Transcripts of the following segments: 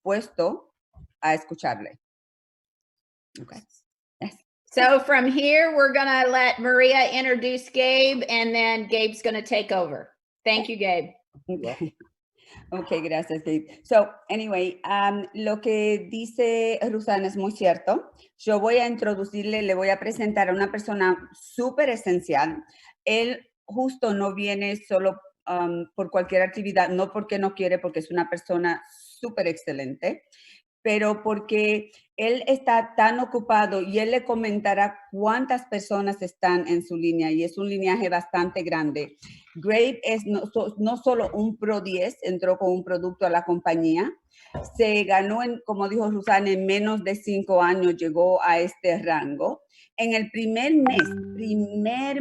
dispuesto a escucharle. Okay. Yes. So from here, we're going to let Maria introduce Gabe, and then Gabe's going to take over. Thank you, Gabe. Okay. Ok, gracias, Gabe. So, anyway, lo que dice Rusana es muy cierto. Yo voy a introducirle, le voy a presentar a una persona súper esencial. Él justo no viene solo por cualquier actividad, no porque no quiere, porque es una persona súper excelente, pero porque él está tan ocupado y él le comentará cuántas personas están en su línea y es un lineaje bastante grande. Gabe es no solo un Pro 10, entró con un producto a la compañía, se ganó, como dijo Susana, en menos de 5 años llegó a este rango. En el primer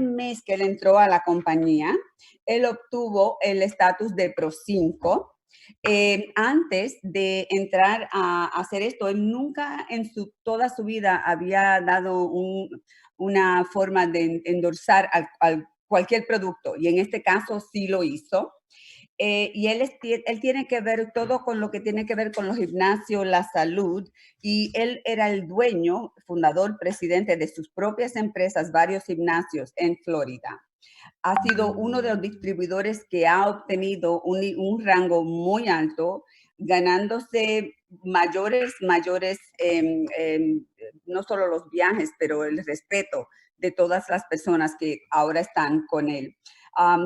mes que él entró a la compañía, él obtuvo el estatus de Pro 5. Antes de entrar a hacer esto, él nunca en toda su vida había dado una forma de endorsar cualquier producto, y en este caso sí lo hizo. Y él tiene que ver todo con lo que tiene que ver con los gimnasios, la salud, y él era el dueño, fundador, presidente de sus propias empresas, varios gimnasios en Florida. Ha sido uno de los distribuidores que ha obtenido un rango muy alto, ganándose mayores, no solo los viajes, pero el respeto de todas las personas que ahora están con él.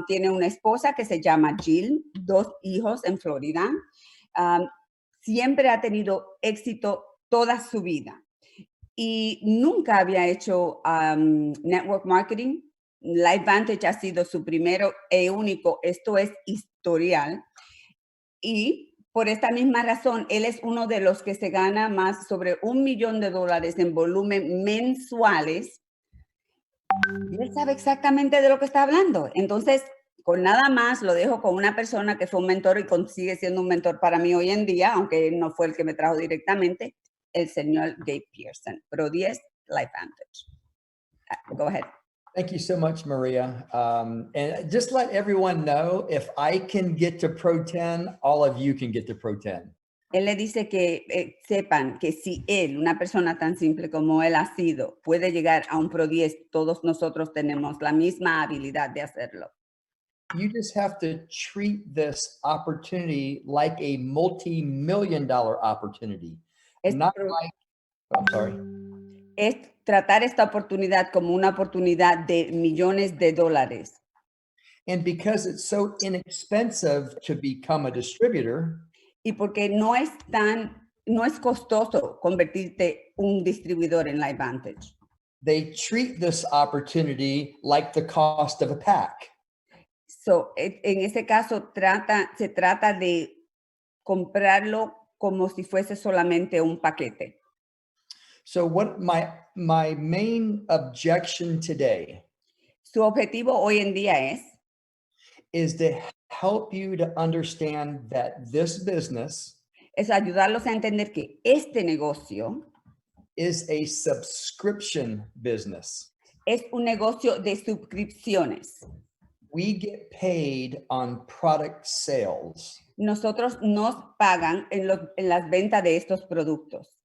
Tiene una esposa que se llama Jill, 2 hijos en Florida. Siempre ha tenido éxito toda su vida y nunca había hecho network marketing. LifeVantage ha sido su primero y único. Esto es historial. Y por esta misma razón, él es uno de los que se gana más sobre $1 millón en volumen mensuales. Y él sabe exactamente de lo que está hablando. Entonces, con nada más, lo dejo con una persona que fue un mentor y sigue siendo un mentor para mí hoy en día, aunque no fue el que me trajo directamente, el señor Gabe Pearson, Pro 10 LifeVantage. Go ahead. Thank you so much, Maria. And just let everyone know, if I can get to Pro 10, all of you can get to Pro 10. Él le dice que sepan que si él, una persona tan simple como él ha sido, puede llegar a un Pro 10, todos nosotros tenemos la misma habilidad de hacerlo. You just have to treat this opportunity like a multi-million-dollar opportunity. Not like, I'm sorry. Es tratar esta oportunidad como una oportunidad de millones de dólares. And because it's so inexpensive to become a distributor, y porque no es costoso convertirte un distribuidor en LifeVantage. They treat this opportunity like the cost of a pack. So, en ese caso se trata de comprarlo como si fuese solamente un paquete. So what my main objection today, su objetivo hoy en día is to help you to understand that this business es ayudarlos a entender que este negocio is a subscription business. Es un negocio de suscripciones. We get paid on product sales. Nosotros nos pagan en las ventas de estos productos.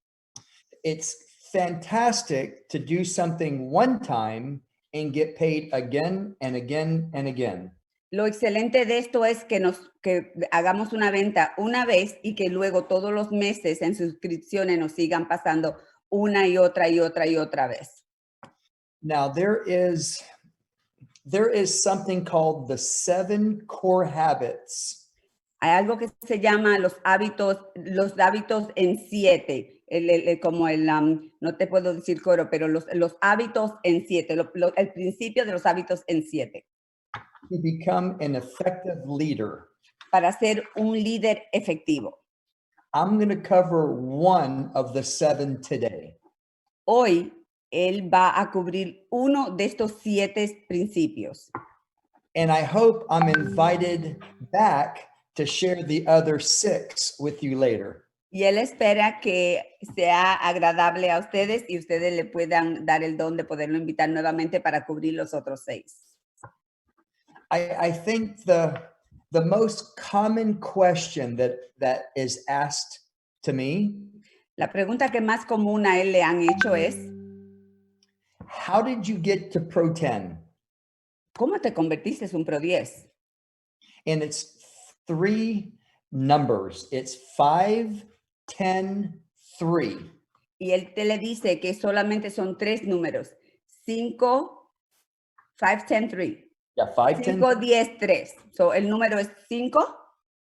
It's fantastic to do something one time and get paid again and again and again. Lo excelente de esto es que hagamos una venta una vez y que luego todos los meses en suscripciones nos sigan pasando una y otra vez. Now there is something called the 7 core habits. Hay algo que se llama los hábitos en 7. No te puedo decir coro, pero los hábitos en 7, el principio de los hábitos en 7. To become an effective leader. Para ser un líder efectivo. I'm going to cover one of the 7 today. Hoy, él va a cubrir uno de estos 7 principios. And I hope I'm invited back to share the other 6 with you later. Y él espera que sea agradable a ustedes y ustedes le puedan dar el don de poderlo invitar nuevamente para cubrir los otros 6. I think the most common question that is asked to me, La pregunta que más común a él le han hecho es, how did you get to Pro 10? ¿cómo te convertiste en un Pro 10? And it's 3 numbers. It's 5, 10, 3. Y él te le dice que solamente son 3 números. 5, 5, 10, 3. Yeah, 5, 10. 5, 10, 3. So, el número es 5,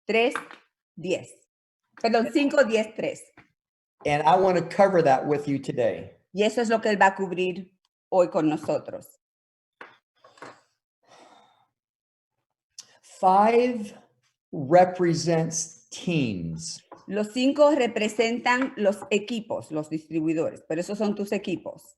3, 10. Perdón, 5, 10, 3. And I want to cover that with you today. Y eso es lo que él va a cubrir hoy con nosotros. 5 represents teams. Los 5 representan los equipos, los distribuidores, pero esos son tus equipos.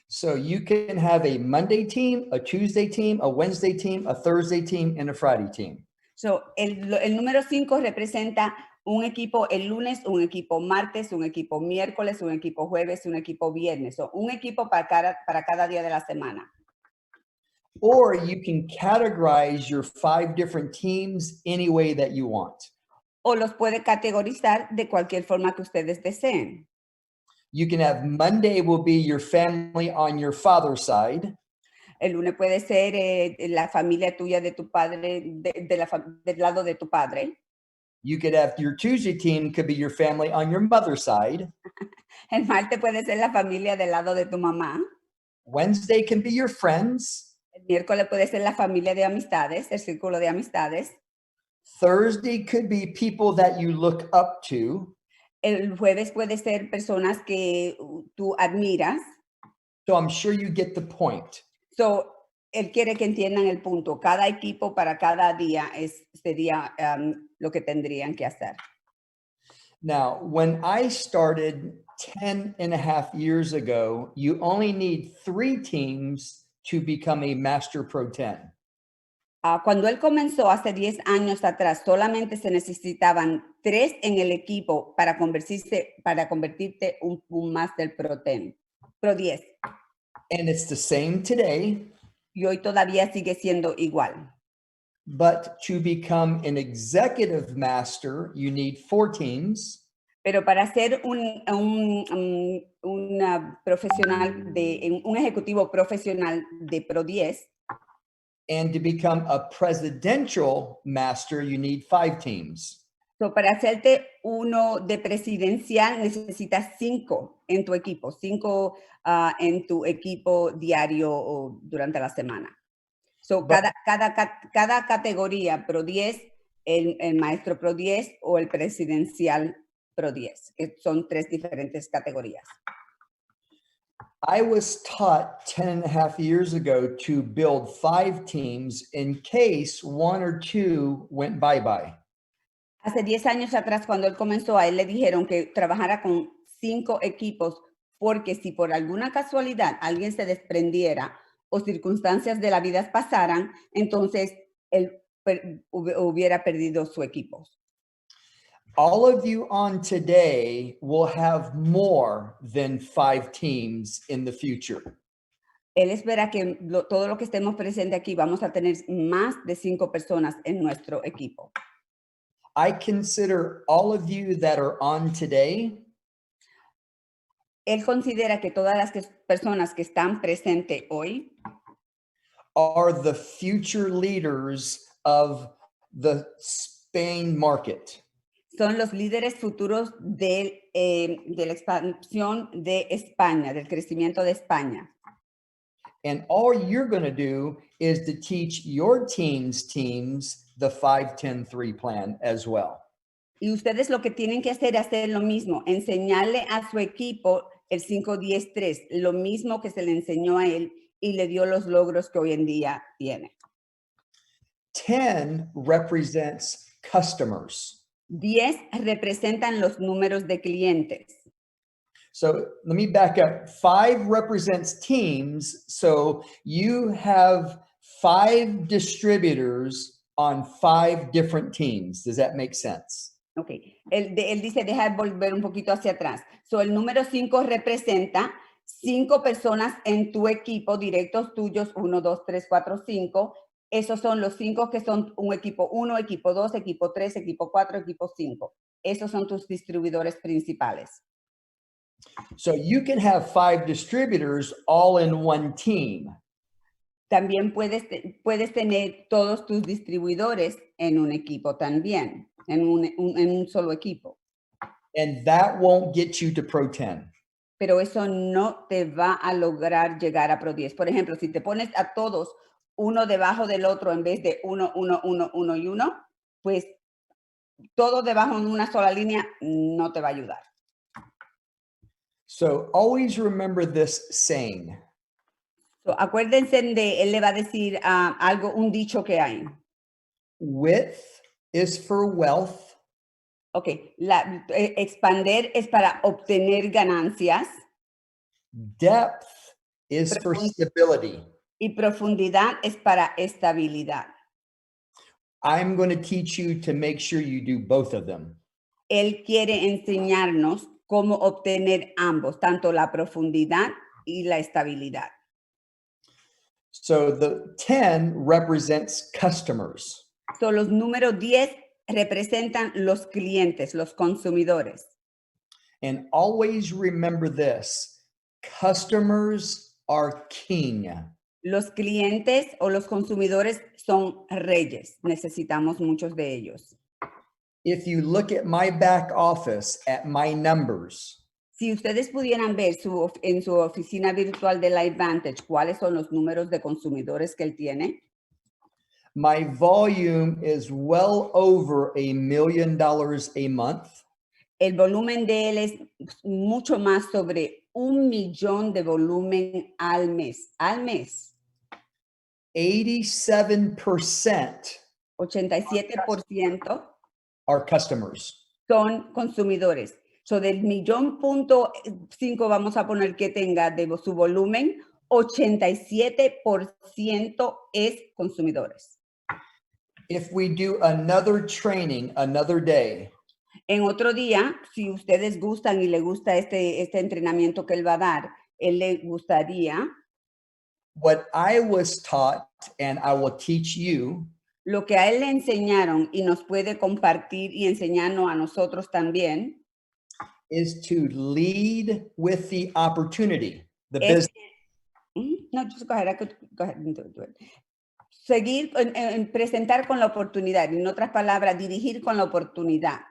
So you can have a Monday team, a Tuesday team, a Wednesday team, a Thursday team, and a Friday team. So, el número 5 representa un equipo el lunes, un equipo martes, un equipo miércoles, un equipo jueves, un equipo viernes. So, un equipo para cada día de la semana. Or you can categorize your 5 different teams any way that you want. O los puede categorizar de cualquier forma que ustedes deseen. You can have Monday will be your family on your father's side. El lunes puede ser la familia tuya de tu padre, del lado de tu padre. You could have your Tuesday team could be your family on your mother's side. El martes puede ser la familia del lado de tu mamá. Wednesday can be your friends. El miércoles puede ser la familia de amistades, el círculo de amistades. Thursday could be people that you look up to. El jueves puede ser personas que tú admiras. So I'm sure you get the point. So, él quiere que entiendan el punto. Cada equipo para cada día sería lo que tendrían que hacer. Now, when I started 10.5 years ago, you only need 3 teams to become a Master Pro 10. Cuando él comenzó hace 10 años atrás, solamente se necesitaban 3 en el equipo para convertirte un Master Pro 10, Pro 10. And it's the same today. Y hoy todavía sigue siendo igual. But to become an executive master, you need 4 teams. Pero para ser un ejecutivo profesional de Pro 10, And to become a presidential master, you need 5 teams. so para hacerte uno de presidencial necesitas 5 en tu equipo, 5 en tu equipo diario o durante la semana. So cada categoría Pro 10, el maestro Pro 10 o el presidencial Pro 10, que son 3 diferentes categorías. I was taught 10.5 years ago to build 5 teams in case 1 or 2 went bye-bye. Hace 10 años atrás, cuando él comenzó, a él le dijeron que trabajara con 5 equipos, porque si por alguna casualidad alguien se desprendiera o circunstancias de la vida pasaran, entonces él hubiera perdido su equipo. All of you on today will have more than 5 teams in the future. Él espera que todo lo que estemos presentes aquí vamos a tener más de 5 personas en nuestro equipo. I consider all of you that are on today Él considera que todas las personas que están presentes hoy are the future leaders of the Spain market. son los líderes futuros de la expansión de España, del crecimiento de España. And all you're going to do is to teach your teams the 5-10-3 plan as well. Y ustedes lo que tienen que hacer es hacer lo mismo, enseñarle a su equipo el 5-10-3, lo mismo que se le enseñó a él y le dio los logros que hoy en día tiene. 10 represents customers. 10 representan los números de clientes. So let me back up. 5 represents teams. So you have 5 distributors on 5 different teams. Does that make sense? Ok, él dice, deja de volver un poquito hacia atrás. So, el número 5 representa 5 personas en tu equipo, directos tuyos, 1, 2, 3, 4, 5. Esos son los 5 que son un equipo 1, equipo 2, equipo 3, equipo 4, equipo 5. esos son tus distribuidores principales. So you can have 5 distributors all in one team. También puedes tener todos tus distribuidores en un equipo también, en un solo equipo. And that won't get you to Pro 10. Pero eso no te va a lograr llegar a Pro 10. Por ejemplo, si te pones a todos uno debajo del otro en vez de uno y uno, pues todo debajo en una sola línea no te va a ayudar. So always remember this saying. So, acuérdense de, él le va a decir algo, un dicho que hay. Width is for wealth. Ok, expander es para obtener ganancias. Depth is for stability. Y profundidad es para estabilidad. I'm going to teach you to make sure you do both of them. Él quiere enseñarnos cómo obtener ambos, tanto la profundidad y la estabilidad. So the 10 represents customers. So, los números 10 representan los clientes, los consumidores. And always remember this, customers are king. Los clientes o los consumidores son reyes. Necesitamos muchos de ellos. If you look at my back office, at my numbers, Si ustedes pudieran ver en su oficina virtual de LifeVantage cuáles son los números de consumidores que él tiene, my volume is well over $1 million a month. el volumen de él es mucho más sobre 1 millón de volumen al mes. Al mes. 87% 87% are customers. son consumidores. So, del 1.5 vamos a poner que tenga de su volumen, 87% es consumidores. If we do another training, another day, En otro día, si ustedes gustan y le gusta este entrenamiento que él va a dar, él le gustaría, what I was taught and I will teach you lo que a él le enseñaron y nos puede compartir y enseñarnos a nosotros también, is to lead with the opportunity, the es, business. no, just go ahead, go ahead and do it. Seguir, en presentar con la oportunidad, en otras palabras, dirigir con la oportunidad.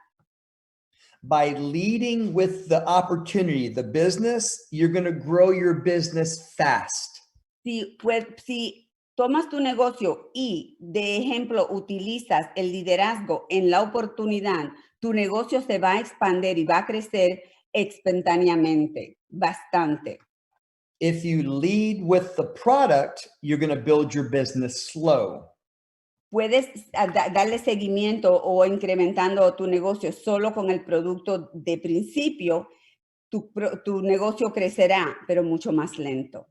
By leading with the opportunity, the business, you're going to grow your business fast. Si tomas tu negocio y, de ejemplo, utilizas el liderazgo en la oportunidad, tu negocio se va a expandir y va a crecer espontáneamente, bastante. If you lead with the product, you're going to build your business slow. Puedes darle seguimiento o incrementando tu negocio solo con el producto de principio, tu negocio crecerá, pero mucho más lento.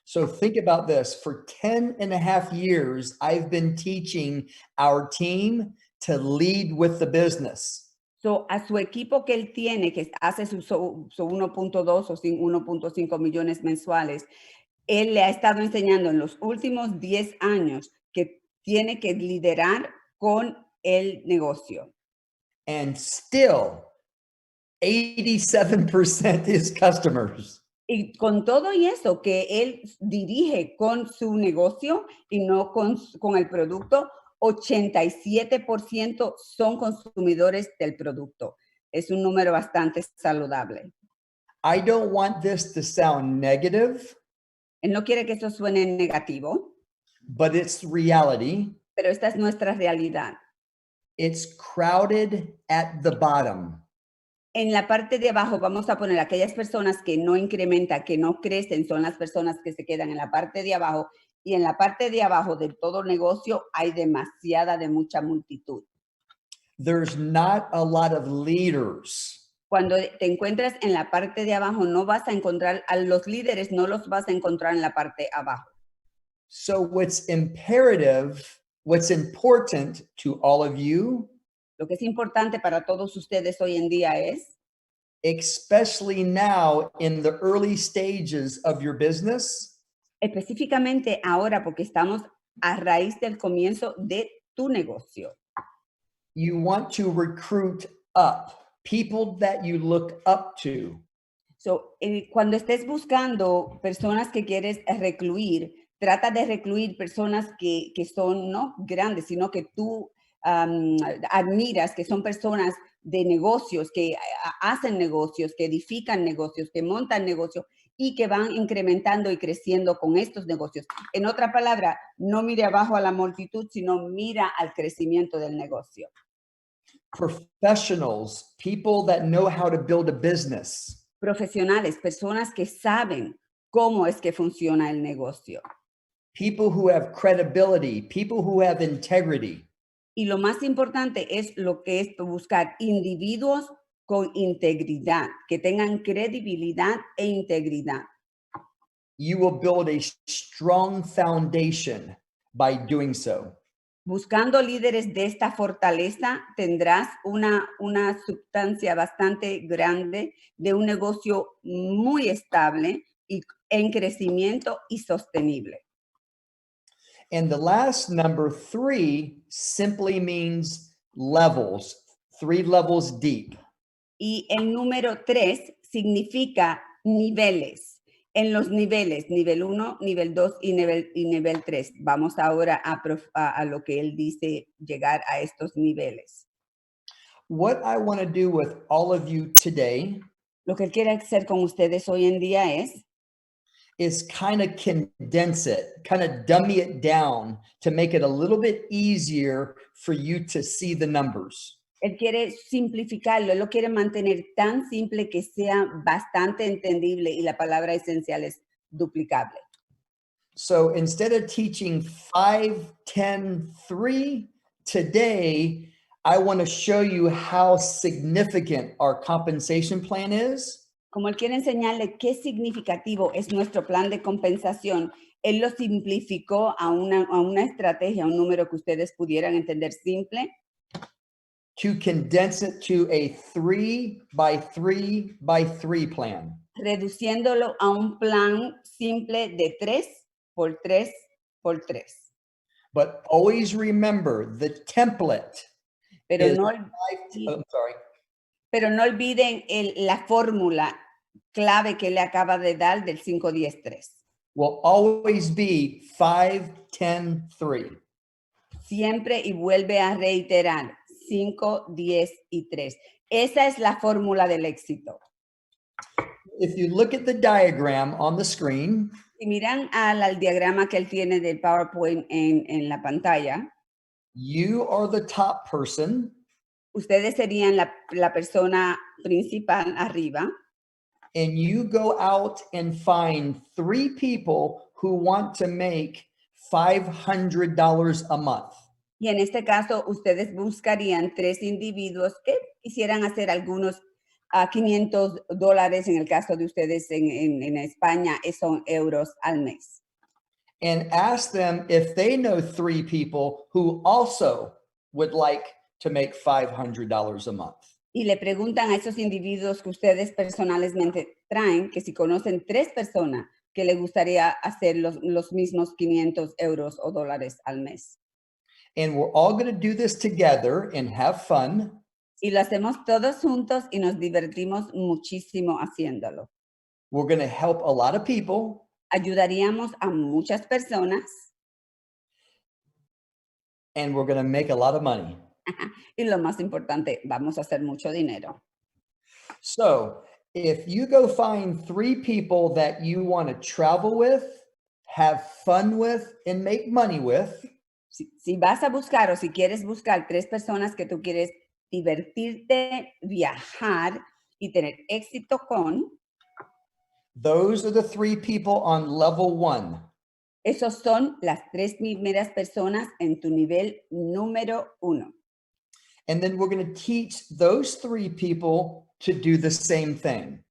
So think about this. For 10.5 years, I've been teaching our team to lead with the business. So, a su equipo que él tiene, que hace su 1.2 o 1.5 millones mensuales, él le ha estado enseñando en los últimos 10 años que tiene que liderar con el negocio. And still, 87% is customers. Y con todo y eso que él dirige con su negocio y no con el producto, 87% son consumidores del producto. Es un número bastante saludable. I don't want this to sound negative, Él no quiere que eso suene negativo, but it's reality. pero esta es nuestra realidad. It's crowded at the bottom. En la parte de abajo vamos a poner aquellas personas que no incrementan, que no crecen, son las personas que se quedan en la parte de abajo. Y en la parte de abajo de todo negocio hay de mucha multitud. There's not a lot of leaders. Cuando te encuentras en la parte de abajo, no vas a encontrar a los líderes, no los vas a encontrar en la parte abajo. So what's imperative, what's important to all of you, Lo que es importante para todos ustedes hoy en día es, especially now in the early stages of your business, específicamente ahora porque estamos a raíz del comienzo de tu negocio. you want to recruit up, people that you look up to. So, cuando estés buscando personas que quieres recluir, trata de recluir personas que son no grandes, sino que tú admiras, que son personas de negocios, que hacen negocios, que edifican negocios, que montan negocios y que van incrementando y creciendo con estos negocios. En otra palabra, no mire abajo a la multitud, sino mira al crecimiento del negocio. Professionals, people that know how to build a business. Profesionales, personas que saben cómo es que funciona el negocio. People who have credibility, people who have integrity. Y lo más importante es lo que es buscar individuos con integridad, que tengan credibilidad e integridad. You will build a strong foundation by doing so. Buscando líderes de esta fortaleza, tendrás una sustancia bastante grande de un negocio muy estable y en crecimiento y sostenible. And the last number 3 simply means levels, 3 levels deep. Y el número 3 significa niveles. En los niveles, nivel 1, nivel 2 y nivel 3. Vamos ahora a lo que él dice, llegar a estos niveles. What I want to do with all of you today Lo que él quiere hacer con ustedes hoy en día is kind of condense it, kind of dummy it down to make it a little bit easier for you to see the numbers. él quiere simplificarlo, él lo quiere mantener tan simple que sea bastante entendible y la palabra esencial es duplicable. So instead of teaching 5, 10, 3, today I want to show you how significant our compensation plan is. Como él quiere enseñarle qué significativo es nuestro plan de compensación, él lo simplificó a una estrategia, a un número que ustedes pudieran entender simple, to condense it to a 3 by 3 by 3 plan. reduciéndolo a un plan simple de 3 por 3 por 3. But always remember the template Pero is no, I'm sorry. pero no olviden la fórmula clave que le acaba de dar del 5-10-3. Will always be 5, 10, 3. Siempre y vuelve a reiterar 5, 10 y 3. Esa es la fórmula del éxito. If you look at the diagram on the screen, Si miran al diagrama que él tiene del PowerPoint en la pantalla, you are the top person ustedes serían la persona principal arriba and you go out and find 3 people who want to make $500 a month. y en este caso ustedes buscarían 3 individuos que quisieran hacer algunos $500 en el caso de ustedes en España, son euros al mes. And ask them if they know 3 people who also would like to make $500 a month. Y le preguntan a esos individuos que ustedes personalmente traen que si conocen 3 personas que les gustaría hacer los mismos 500 euros o dólares al mes. And we're all going to do this together and have fun. Y lo hacemos todos juntos y nos divertimos muchísimo haciéndolo. We're going to help a lot of people. Ayudaríamos a muchas personas. And we're going to make a lot of money. Y lo más importante, vamos a hacer mucho dinero. So if you go find 3 people that you want to travel with, have fun with, and make money with, Si vas a buscar o si quieres buscar 3 personas que tú quieres divertirte, viajar y tener éxito con, those are the 3 people on level 1. esos son las 3 primeras personas en tu nivel número 1. And then we're going to teach those 3 people to do the same thing.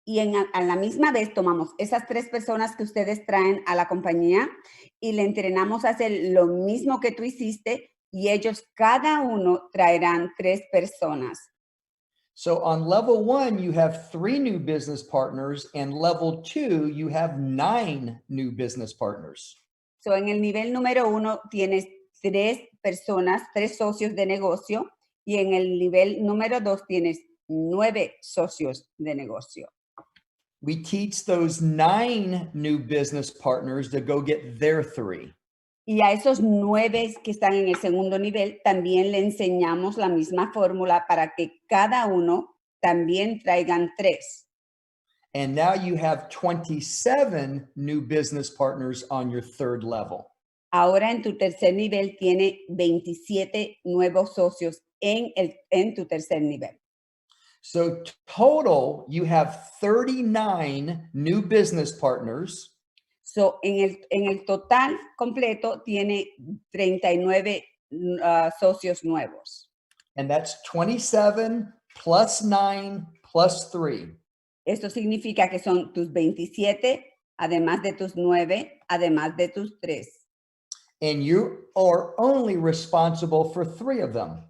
Y a la misma vez tomamos esas 3 personas que ustedes traen a la compañía y le entrenamos a hacer lo mismo que tú hiciste y ellos cada uno traerán 3 personas. So on level 1, you have 3 new business partners, and level 2, you have 9 new business partners. So en el nivel número 1 tienes 3 personas, 3 socios de negocio, y en el nivel número 2 tienes 9 socios de negocio. We teach those 9 new business partners to go get their 3. Y a esos 9 que están en el segundo nivel también le enseñamos la misma fórmula para que cada uno también traigan 3. And now you have 27 new business partners on your 3rd level. Ahora en tu tercer nivel tiene 27 nuevos socios en tu tercer nivel. So total, you have 39 new business partners. So, en el total completo tiene 39 socios nuevos. And that's 27 plus 9 plus 3. Esto significa que son tus 27, además de tus 9, además de tus 3. And you are only responsible for 3 of them.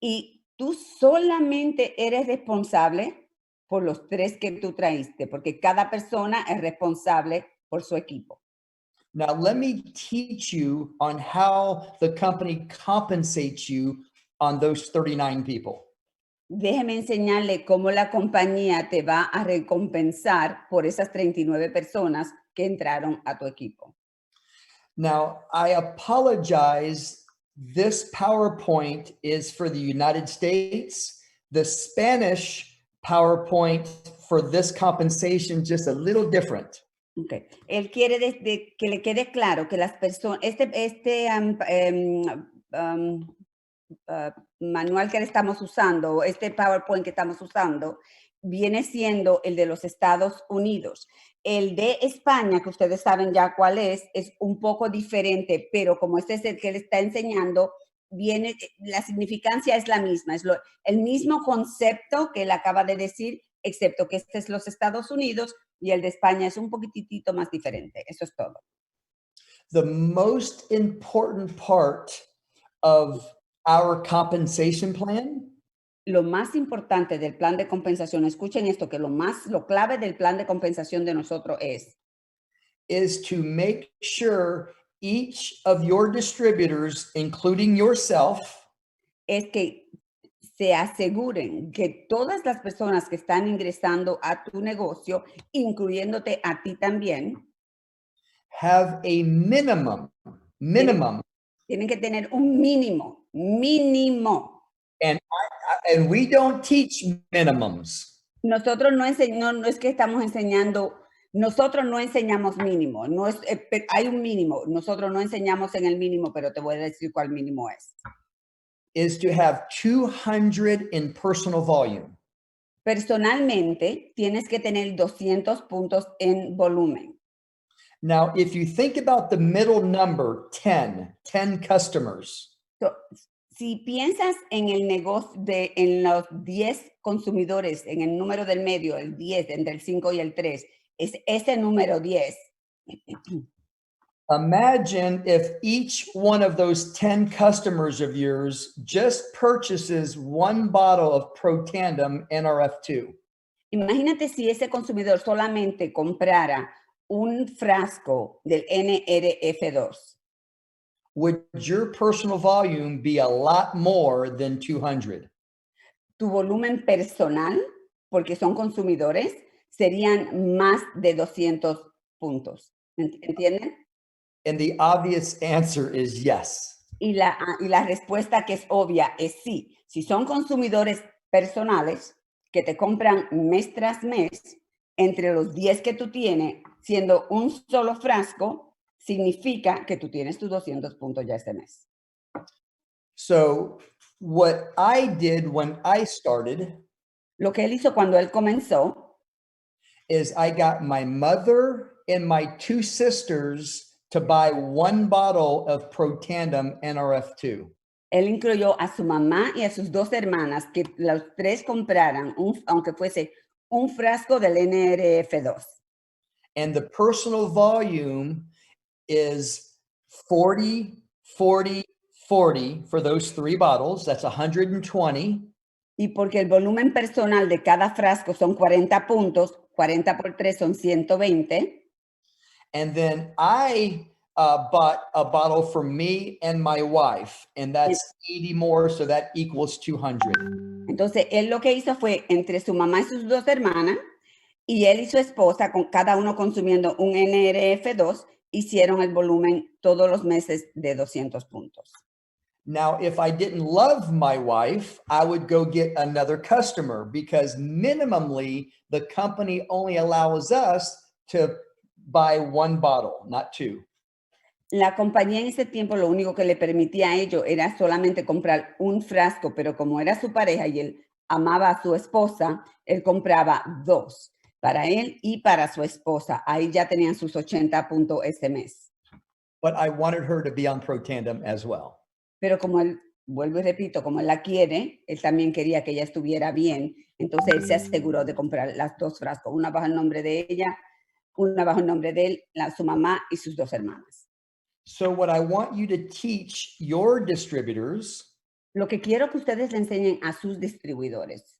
Y tú solamente eres responsable por los 3 que tú traíste, porque cada persona es responsable por su equipo. Now, let me teach you on how the company compensates you on those 39 people. Déjeme enseñarle cómo la compañía te va a recompensar por esas 39 personas que entraron a tu equipo. Now, I apologize. This PowerPoint is for the United States. The Spanish PowerPoint for this compensation just a little different. Okay. Él quiere que le quede claro que las personas, manual que estamos usando, este PowerPoint que estamos usando, viene siendo el de los Estados Unidos. El de España, que ustedes saben ya cuál es un poco diferente, pero como este es el que le está enseñando, la significancia es la misma, es el mismo concepto que él acaba de decir, excepto que este es los Estados Unidos y el de España es un poquitito más diferente. Eso es todo. The most important part of our compensation plan Lo más importante del plan de compensación, escuchen esto, que lo clave del plan de compensación de nosotros is to make sure each of your distributors, including yourself, es que se aseguren que todas las personas que están ingresando a tu negocio, incluyéndote a ti también, have a minimum. Tienen que tener un mínimo. And we don't teach minimums. Nosotros no es que estamos enseñando, nosotros no enseñamos mínimo, hay un mínimo, nosotros no enseñamos en el mínimo, pero te voy a decir cuál mínimo es. Is to have 200 in personal volume. Personalmente, tienes que tener 200 puntos en volumen. Now, if you think about the middle number, 10 customers. So, si piensas en el negocio en los 10 consumidores, en el número del medio, el 10, entre el 5 y el 3, es ese número 10. Imagine if each one of those 10 customers of yours just purchases 1 bottle of Pro Tandem NRF2. Imagínate si ese consumidor solamente comprara un frasco del NRF2. Would your personal volume be a lot more than 200? Tu volumen personal, porque son consumidores, serían más de 200 puntos. ¿Entienden? And the obvious answer is yes. Y la respuesta que es obvia es sí. Si son consumidores personales que te compran mes tras mes, entre los 10 que tú tienes, siendo un solo frasco, significa que tú tienes tus 200 puntos ya este mes. So what I did when I started, lo que él hizo cuando él comenzó, is I got my mother and my 2 sisters to buy 1 bottle of Pro Tandem NRF2. Él incluyó a su mamá y a sus 2 hermanas que los 3 compraran, aunque fuese un frasco del NRF2. And the personal volume is 40, 40, 40 for those 3 bottles. That's 120. Y porque el volumen personal de cada frasco son 40 puntos, 40 por 3 son 120. And then I bought a bottle for me and my wife, and that's 80 more, so that equals 200. Entonces, él lo que hizo fue entre su mamá y sus dos hermanas, y él y su esposa, con cada uno consumiendo un NRF2, hicieron el volumen todos los meses de 200 puntos. Now, if I didn't love my wife, I would go get another customer because minimally the company only allows us to buy one bottle, not two. La compañía en ese tiempo lo único que le permitía a ellos era solamente comprar un frasco, pero como era su pareja y él amaba a su esposa, él compraba dos para él y para su esposa. Ahí ya tenían sus 80 puntos ese mes. But I wanted her to be on Pro Tandem as well. Pero como él, vuelvo y repito, como él la quiere, él también quería que ella estuviera bien. Entonces él se aseguró de comprar las dos frascos, una bajo el nombre de ella, una bajo el nombre de él, su mamá y sus dos hermanas. So what I want you to teach your distributors, Lo que quiero que ustedes le enseñen a sus distribuidores,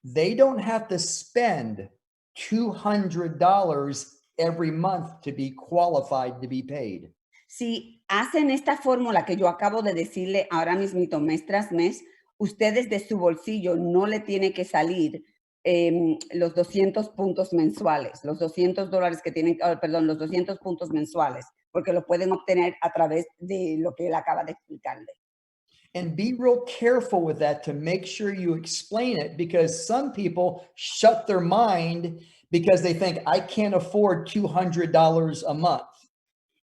they don't have to spend $200 every month to be qualified to be paid. si hacen esta fórmula que yo acabo de decirle ahora mismito, mes tras mes, ustedes de su bolsillo no le tiene que salir los 200 puntos mensuales, los $200 que tienen, perdón, los 200 puntos mensuales, porque lo pueden obtener a través de lo que él acaba de explicarle. And be real careful with that to make sure you explain it, because some people shut their mind because they think I can't afford $200 a month.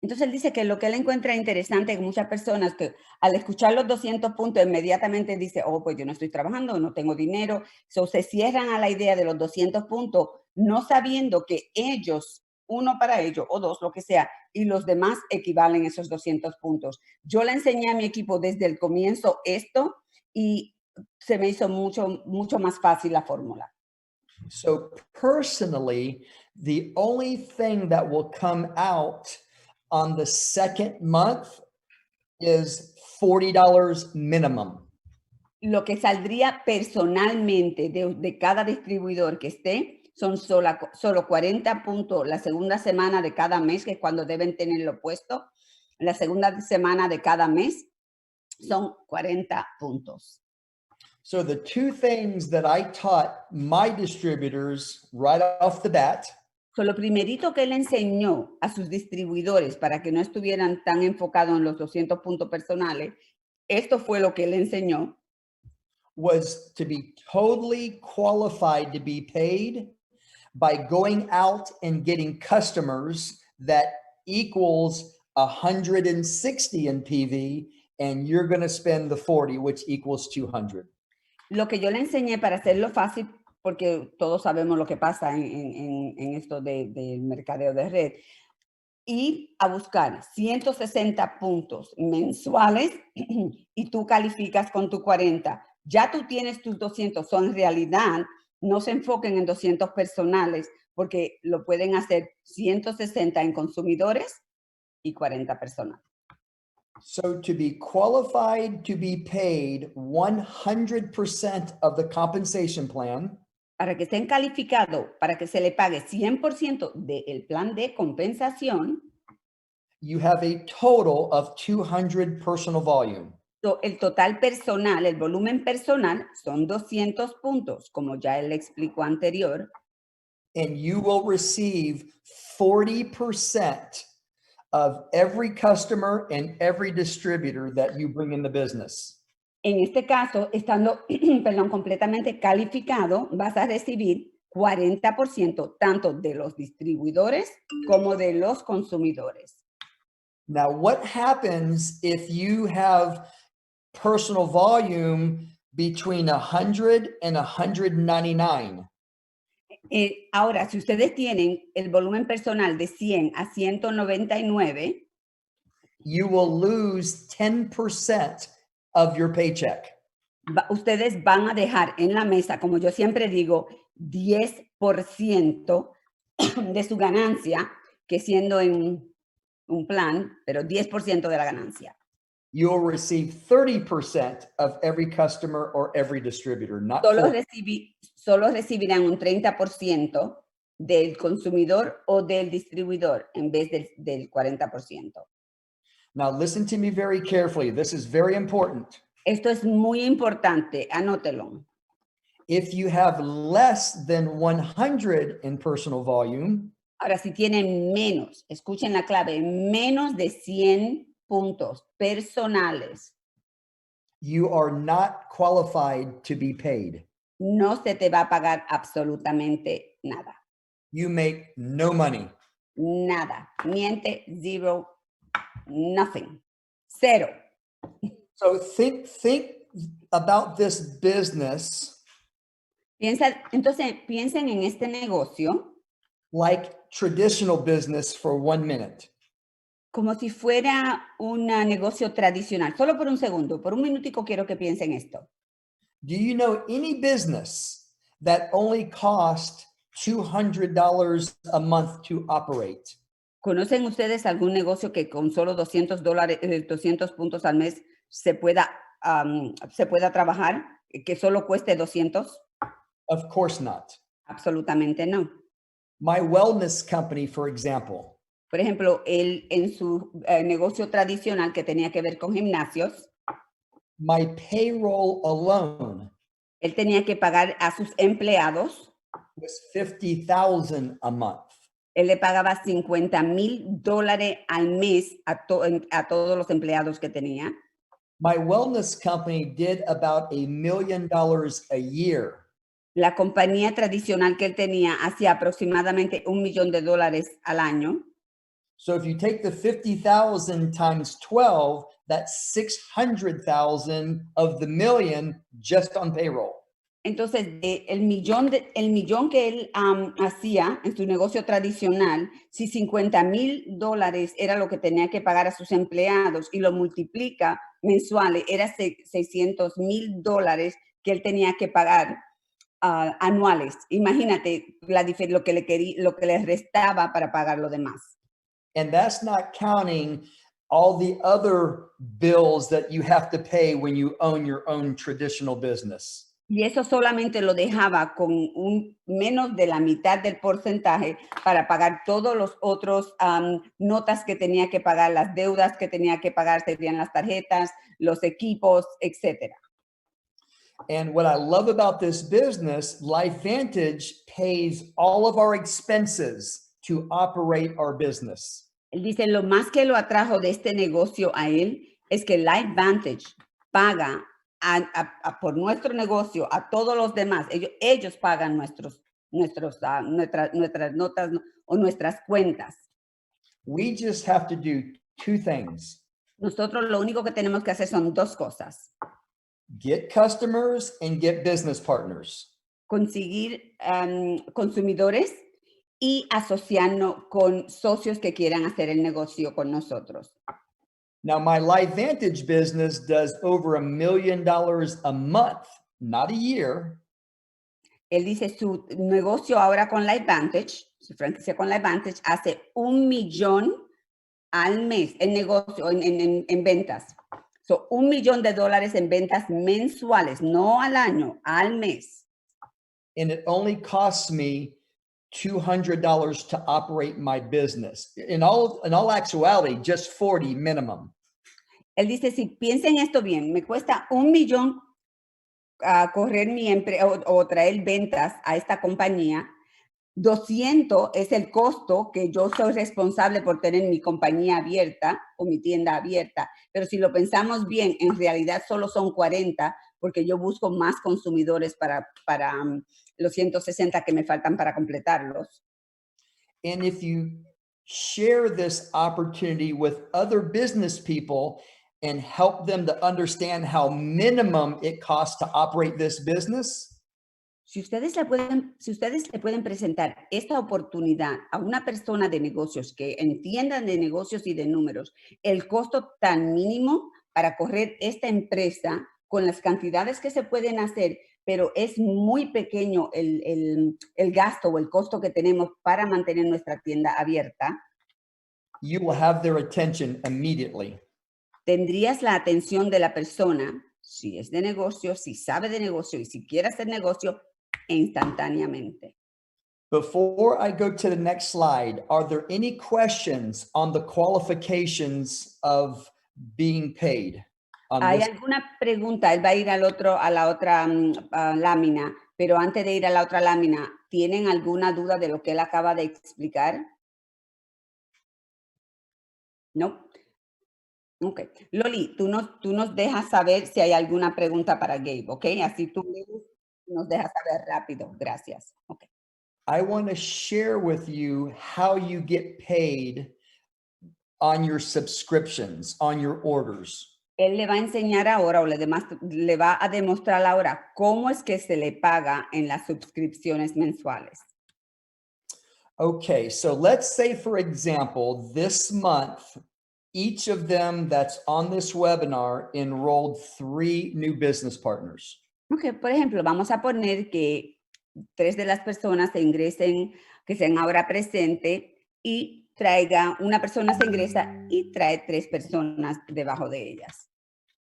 Entonces él dice que lo que él encuentra interesante es que muchas personas que al escuchar los 200 puntos inmediatamente dice, oh, pues yo no estoy trabajando, no tengo dinero. So, se cierran a la idea de los 200 puntos, no sabiendo que ellos, uno para ellos o dos, lo que sea, y los demás equivalen a esos 200 puntos. Yo le enseñé a mi equipo desde el comienzo esto y se me hizo mucho más fácil la fórmula. So personally, the only thing that will come out on the second month is $40 minimum. Lo que saldría personalmente de cada distribuidor que esté son solo 40 puntos la segunda semana de cada mes, que es cuando deben tenerlo puesto. La segunda semana de cada mes son 40 puntos. So the two things that I taught my distributors right off the bat, So, lo primerito que él enseñó a sus distribuidores para que no estuvieran tan enfocados en los 200 puntos personales, esto fue lo que él enseñó, was to be totally qualified to be paid by going out and getting customers that equals 160 in PV, and you're going to spend the 40, which equals 200. Lo que yo le enseñé para hacerlo fácil, porque todos sabemos lo que pasa en esto del mercadeo de red, y a buscar 160 puntos mensuales y tú calificas con tu 40. Ya tú tienes tus 200, son en realidad, no se enfoquen en 200 personales, porque lo pueden hacer 160 en consumidores y 40 personales. So to be qualified to be paid 100% of the compensation plan, Para que estén calificados, para que se le pague 100% del plan de compensación, you have a total of 200 personal volume. el total personal, el volumen personal son 200 puntos, como ya él explicó anterior, And you will receive 40% of every customer and every distributor that you bring in the business. En este caso, estando, perdón, completamente calificado, vas a recibir 40% tanto de los distribuidores como de los consumidores. Now, what happens if you have personal volume between 100 and 199? Ahora, si ustedes tienen el volumen personal de 100 a 199, you will lose 10% of your paycheck. Ustedes van a dejar en la mesa, como yo siempre digo, 10% de su ganancia, que siendo en un plan, pero 10% de la ganancia. You will receive 30% of every customer or every distributor, not 40. Solo recibirán un 30% del consumidor o del distribuidor en vez del 40%. Now, listen to me very carefully. This is very important. Esto es muy importante, anótelo. If you have less than 100 in personal volume, Ahora, si tienen menos, escuchen la clave, menos de 100 puntos personales, you are not qualified to be paid. no se te va a pagar absolutamente nada. You make no money. Nada. Niente, zero, nothing. Cero. So think about this business Entonces, piensen en este negocio like traditional business for 1 minute. como si fuera un negocio tradicional. Solo por un segundo, por un minutico quiero que piensen esto. Do you know any business that only cost $200 a month to operate? ¿Conocen ustedes algún negocio que con solo $200, 200 puntos al mes se pueda trabajar, que solo cueste 200? Of course not. Absolutamente no. My wellness company, for example, Por ejemplo, él en su negocio tradicional que tenía que ver con gimnasios, my payroll alone él tenía que pagar a sus empleados, was $50,000 a month. él le pagaba $50,000 al mes a todos los empleados que tenía. My wellness company did about $1 million a year. La compañía tradicional que él tenía hacía aproximadamente $1 millón al año. So if you take the 50,000 times 12, that's 600,000 of the million just on payroll. Entonces, el millón que él hacía en su negocio tradicional, si $50,000 era lo que tenía que pagar a sus empleados y lo multiplica mensuales, era $600,000 que él tenía que pagar anuales. Imagínate lo que le restaba para pagar lo demás. And that's not counting all the other bills that you have to pay when you own your own traditional business. Y eso solamente lo dejaba con menos de la mitad del porcentaje para pagar todos los otros notas que tenía que pagar, las deudas que tenía que pagar, serían las tarjetas, los equipos, etcétera. And what I love about this business, LifeVantage pays all of our expenses to operate our business. Él dice, lo más que lo atrajo de este negocio a él es que LifeVantage paga por nuestro negocio a todos los demás. Ellos pagan nuestras notas o nuestras cuentas. We just have to do 2 things. Nosotros lo único que tenemos que hacer son 2 cosas. Get customers and get business partners. Conseguir consumidores y asociarnos con socios que quieran hacer el negocio con nosotros. Now, my LifeVantage business does over $1 million a month, not a year. Él dice su negocio ahora con LifeVantage, su franquicia con LifeVantage, hace $1 millón al mes en negocio, en ventas. So, $1 millón en ventas mensuales, no al año, al mes. And it only costs me $200 to operate my business. In all actuality, just 40 minimum. Él dice, si piensen esto bien, me cuesta $1 millón correr mi empresa o traer ventas a esta compañía. 200 es el costo que yo soy responsable por tener mi compañía abierta o mi tienda abierta. Pero si lo pensamos bien, en realidad solo son 40 porque yo busco más consumidores para los 160 que me faltan para completarlos. And if you share this opportunity with other business people and help them to understand how minimum it costs to operate this business, Si ustedes le pueden presentar esta oportunidad a una persona de negocios que entiendan de negocios y de números, el costo tan mínimo para correr esta empresa con las cantidades que se pueden hacer, pero es muy pequeño el gasto o el costo que tenemos para mantener nuestra tienda abierta, you will have their attention immediately. tendrías la atención de la persona, si es de negocio, si sabe de negocio y si quiere hacer negocio, instantáneamente. Before I go to the next slide, are there any questions on the qualifications of being paid? ¿Hay alguna pregunta? Él va a ir a la otra lámina, pero antes de ir a la otra lámina, ¿tienen alguna duda de lo que él acaba de explicar? No. Ok. Loli, tú nos dejas saber si hay alguna pregunta para Gabe, ¿ok? Así tú nos dejas saber rápido. Gracias. Ok. I want to share with you how you get paid on your subscriptions, on your orders. Él le va a enseñar ahora o le va a demostrar ahora cómo es que se le paga en las suscripciones mensuales. Okay, so let's say, for example, this month, each of them that's on this webinar enrolled 3 new business partners. Ok, por ejemplo, vamos a poner que 3 de las personas se ingresen, que sean ahora presente y una persona se ingresa y trae 3 personas debajo de ellas.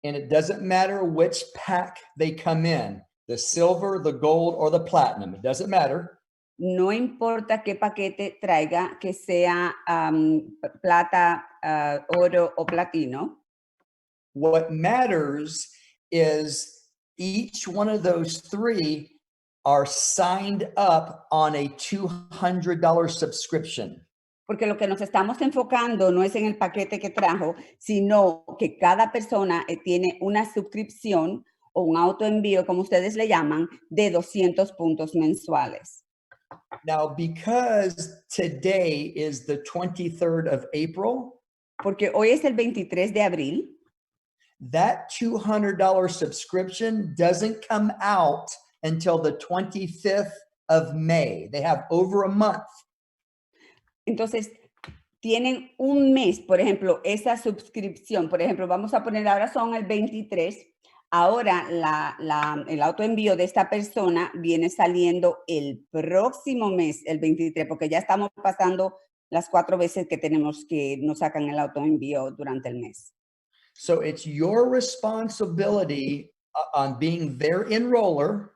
And it doesn't matter which pack they come in, the silver, the gold, or the platinum. It doesn't matter. No importa qué paquete traiga, que sea plata, oro o platino. What matters is each one of those 3 are signed up on a $200 subscription. Porque lo que nos estamos enfocando no es en el paquete que trajo, sino que cada persona tiene una suscripción o un autoenvío, como ustedes le llaman, de 200 puntos mensuales. Now, because today is the 23rd of April, Porque hoy es el 23 de abril, that $200 subscription doesn't come out until the 25th of May. They have over a month. entonces tienen un mes, por ejemplo, esa suscripción, por ejemplo, vamos a poner ahora son el 23, ahora el autoenvío de esta persona viene saliendo el próximo mes, el 23, porque ya estamos pasando las 4 veces que tenemos que nos sacan el autoenvío durante el mes. So it's your responsibility on being their enroller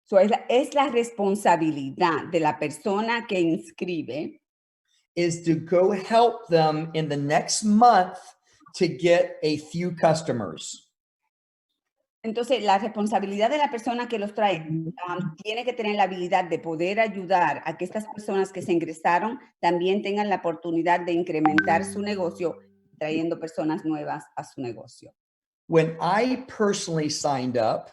So es la responsabilidad de la persona que inscribe is to go help them in the next month to get a few customers. Entonces, la responsabilidad de la persona que los trae tiene que tener la habilidad de poder ayudar a que estas personas que se ingresaron también tengan la oportunidad de incrementar su negocio, trayendo personas nuevas a su negocio. When I personally signed up,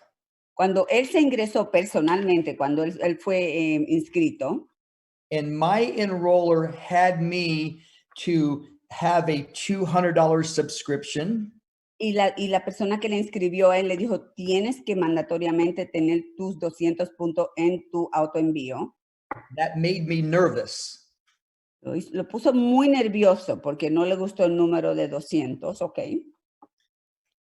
Cuando él se ingresó personalmente, cuando él fue inscrito, and my enroller had me to have a $200 subscription, y la persona que le inscribió a él le dijo, tienes que mandatoriamente tener tus 200 puntos en tu autoenvío. that made me nervous. Lo puso muy nervioso porque no le gustó el número de 200, ¿ok?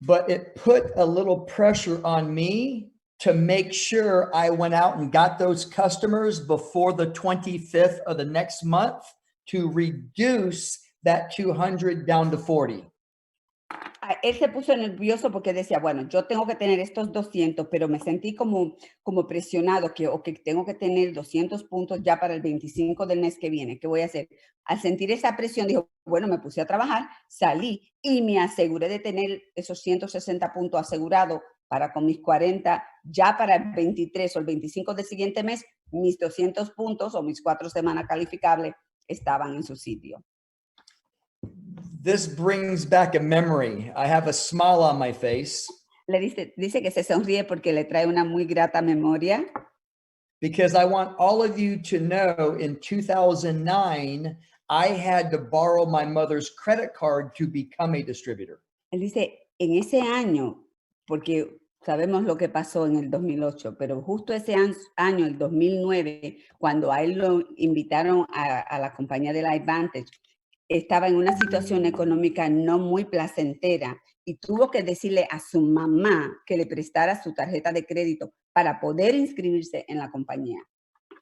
But it put a little pressure on me to make sure I went out and got those customers before the 25th of the next month to reduce that 200 down to 40. Él se puso nervioso porque decía, bueno, yo tengo que tener estos 200, pero me sentí como presionado que tengo que tener 200 puntos ya para el 25 del mes que viene. ¿Qué voy a hacer? Al sentir esa presión, dijo, bueno, me puse a trabajar, salí y me aseguré de tener esos 160 puntos asegurados para con mis 40, ya para el 23 o el 25 del siguiente mes, mis 200 puntos o mis 4 semanas calificables estaban en su sitio. This brings back a memory. I have a smile on my face Le dice que se sonríe porque le trae una muy grata memoria. because I want all of you to know in 2009, I had to borrow my mother's credit card to become a distributor. Él dice, en ese año, porque sabemos lo que pasó en el 2008, pero justo ese año, el 2009, cuando a él lo invitaron a la compañía de la Advantage, estaba en una situación económica no muy placentera y tuvo que decirle a su mamá que le prestara su tarjeta de crédito para poder inscribirse en la compañía.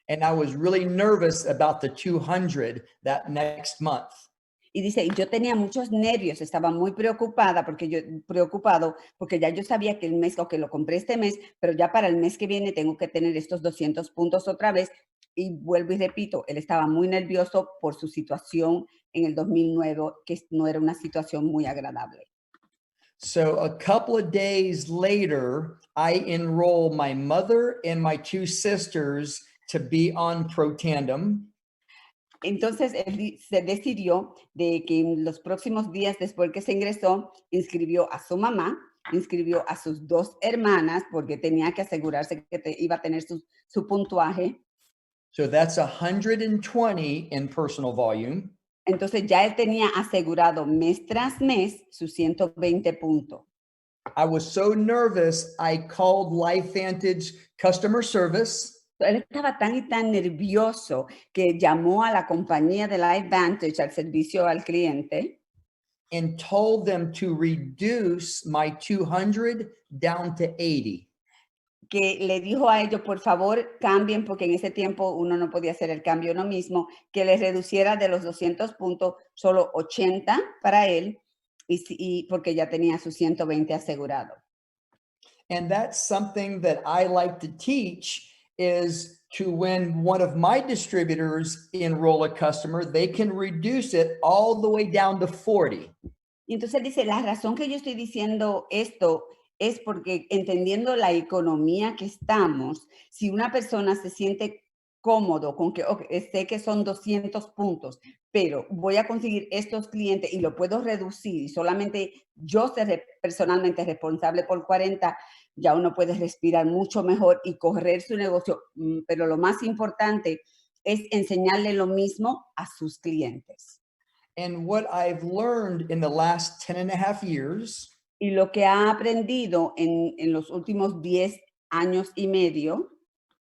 And I was really nervous about the 200 that next month. Y dice, y yo tenía muchos nervios, estaba muy preocupado porque ya yo sabía que el mes, o que lo compré este mes, pero ya para el mes que viene tengo que tener estos 200 puntos otra vez Y vuelvo y repito, él estaba muy nervioso por su situación en el 2009, que no era una situación muy agradable. So a couple of days later, I enroll my mother and my two sisters to be on Pro Tandem. Entonces, se decidió de que en los próximos días después que se ingresó, inscribió a su mamá, inscribió a sus 2 hermanas, porque tenía que asegurarse que iba a tener su puntuaje. So that's 120 in personal volume. Entonces, ya él tenía asegurado mes tras mes sus 120 puntos. I was so nervous, I called LifeVantage customer service. Él estaba tan y tan nervioso que llamó a la compañía de LifeVantage, al servicio al cliente, And told them to reduce my 200 down to 80. que le dijo a ellos, por favor, cambien, porque en ese tiempo uno no podía hacer el cambio uno mismo, que les reduciera de los 200 puntos, solo 80 para él, y porque ya tenía sus 120 asegurado. And that's something that I like to teach is to when one of my distributors enroll a customer, they can reduce it all the way down to 40. Y entonces dice, la razón que yo estoy diciendo esto es porque entendiendo la economía que estamos, si una persona se siente cómodo con que sé que son 200 puntos, pero voy a conseguir estos clientes y lo puedo reducir y solamente yo seré personalmente responsable por 40, ya uno puede respirar mucho mejor y correr su negocio. Pero lo más importante es enseñarle lo mismo a sus clientes. And what I've learned in the last 10 and a half years Y lo que ha aprendido en los últimos 10 años y medio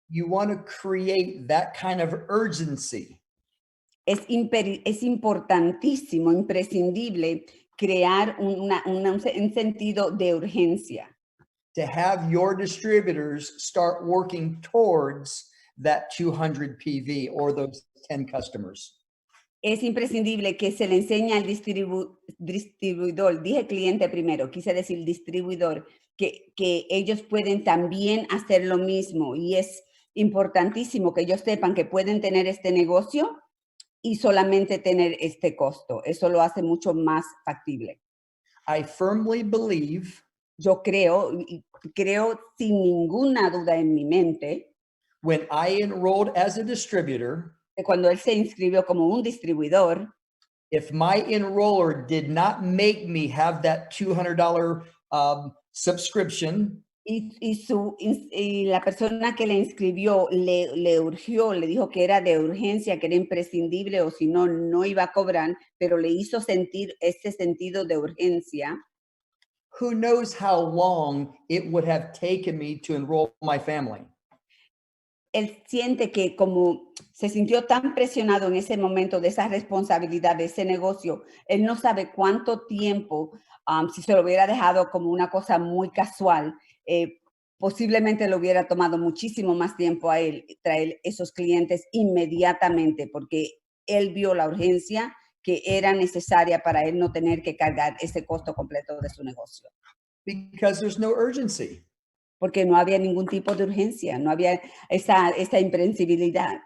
you want to create that kind of urgency. es importantísimo, imprescindible crear un sentido de urgencia. To have your distributors start working towards that 200 PV or those 10 customers. Es imprescindible que se le enseñe al distribuidor, dije cliente primero, quise decir distribuidor, que ellos pueden también hacer lo mismo y es importantísimo que ellos sepan que pueden tener este negocio y solamente tener este costo. Eso lo hace mucho más factible. I firmly believe Yo creo sin ninguna duda en mi mente, when I enrolled as a distributor, que cuando él se inscribió como un distribuidor, if my enroller did not make me have that $200 subscription, y la persona que le inscribió le urgió, le dijo que era de urgencia, que era imprescindible o si no, no iba a cobrar, pero le hizo sentir ese sentido de urgencia. who knows how long it would have taken me to enroll my family? Él siente que como se sintió tan presionado en ese momento de esa responsabilidad, de ese negocio, él no sabe cuánto tiempo, si se lo hubiera dejado como una cosa muy casual, posiblemente le hubiera tomado muchísimo más tiempo a él traer esos clientes inmediatamente, porque él vio la urgencia que era necesaria para él no tener que cargar ese costo completo de su negocio. Because there's no urgency. Porque no había ningún tipo de urgencia, no había esa imprensibilidad.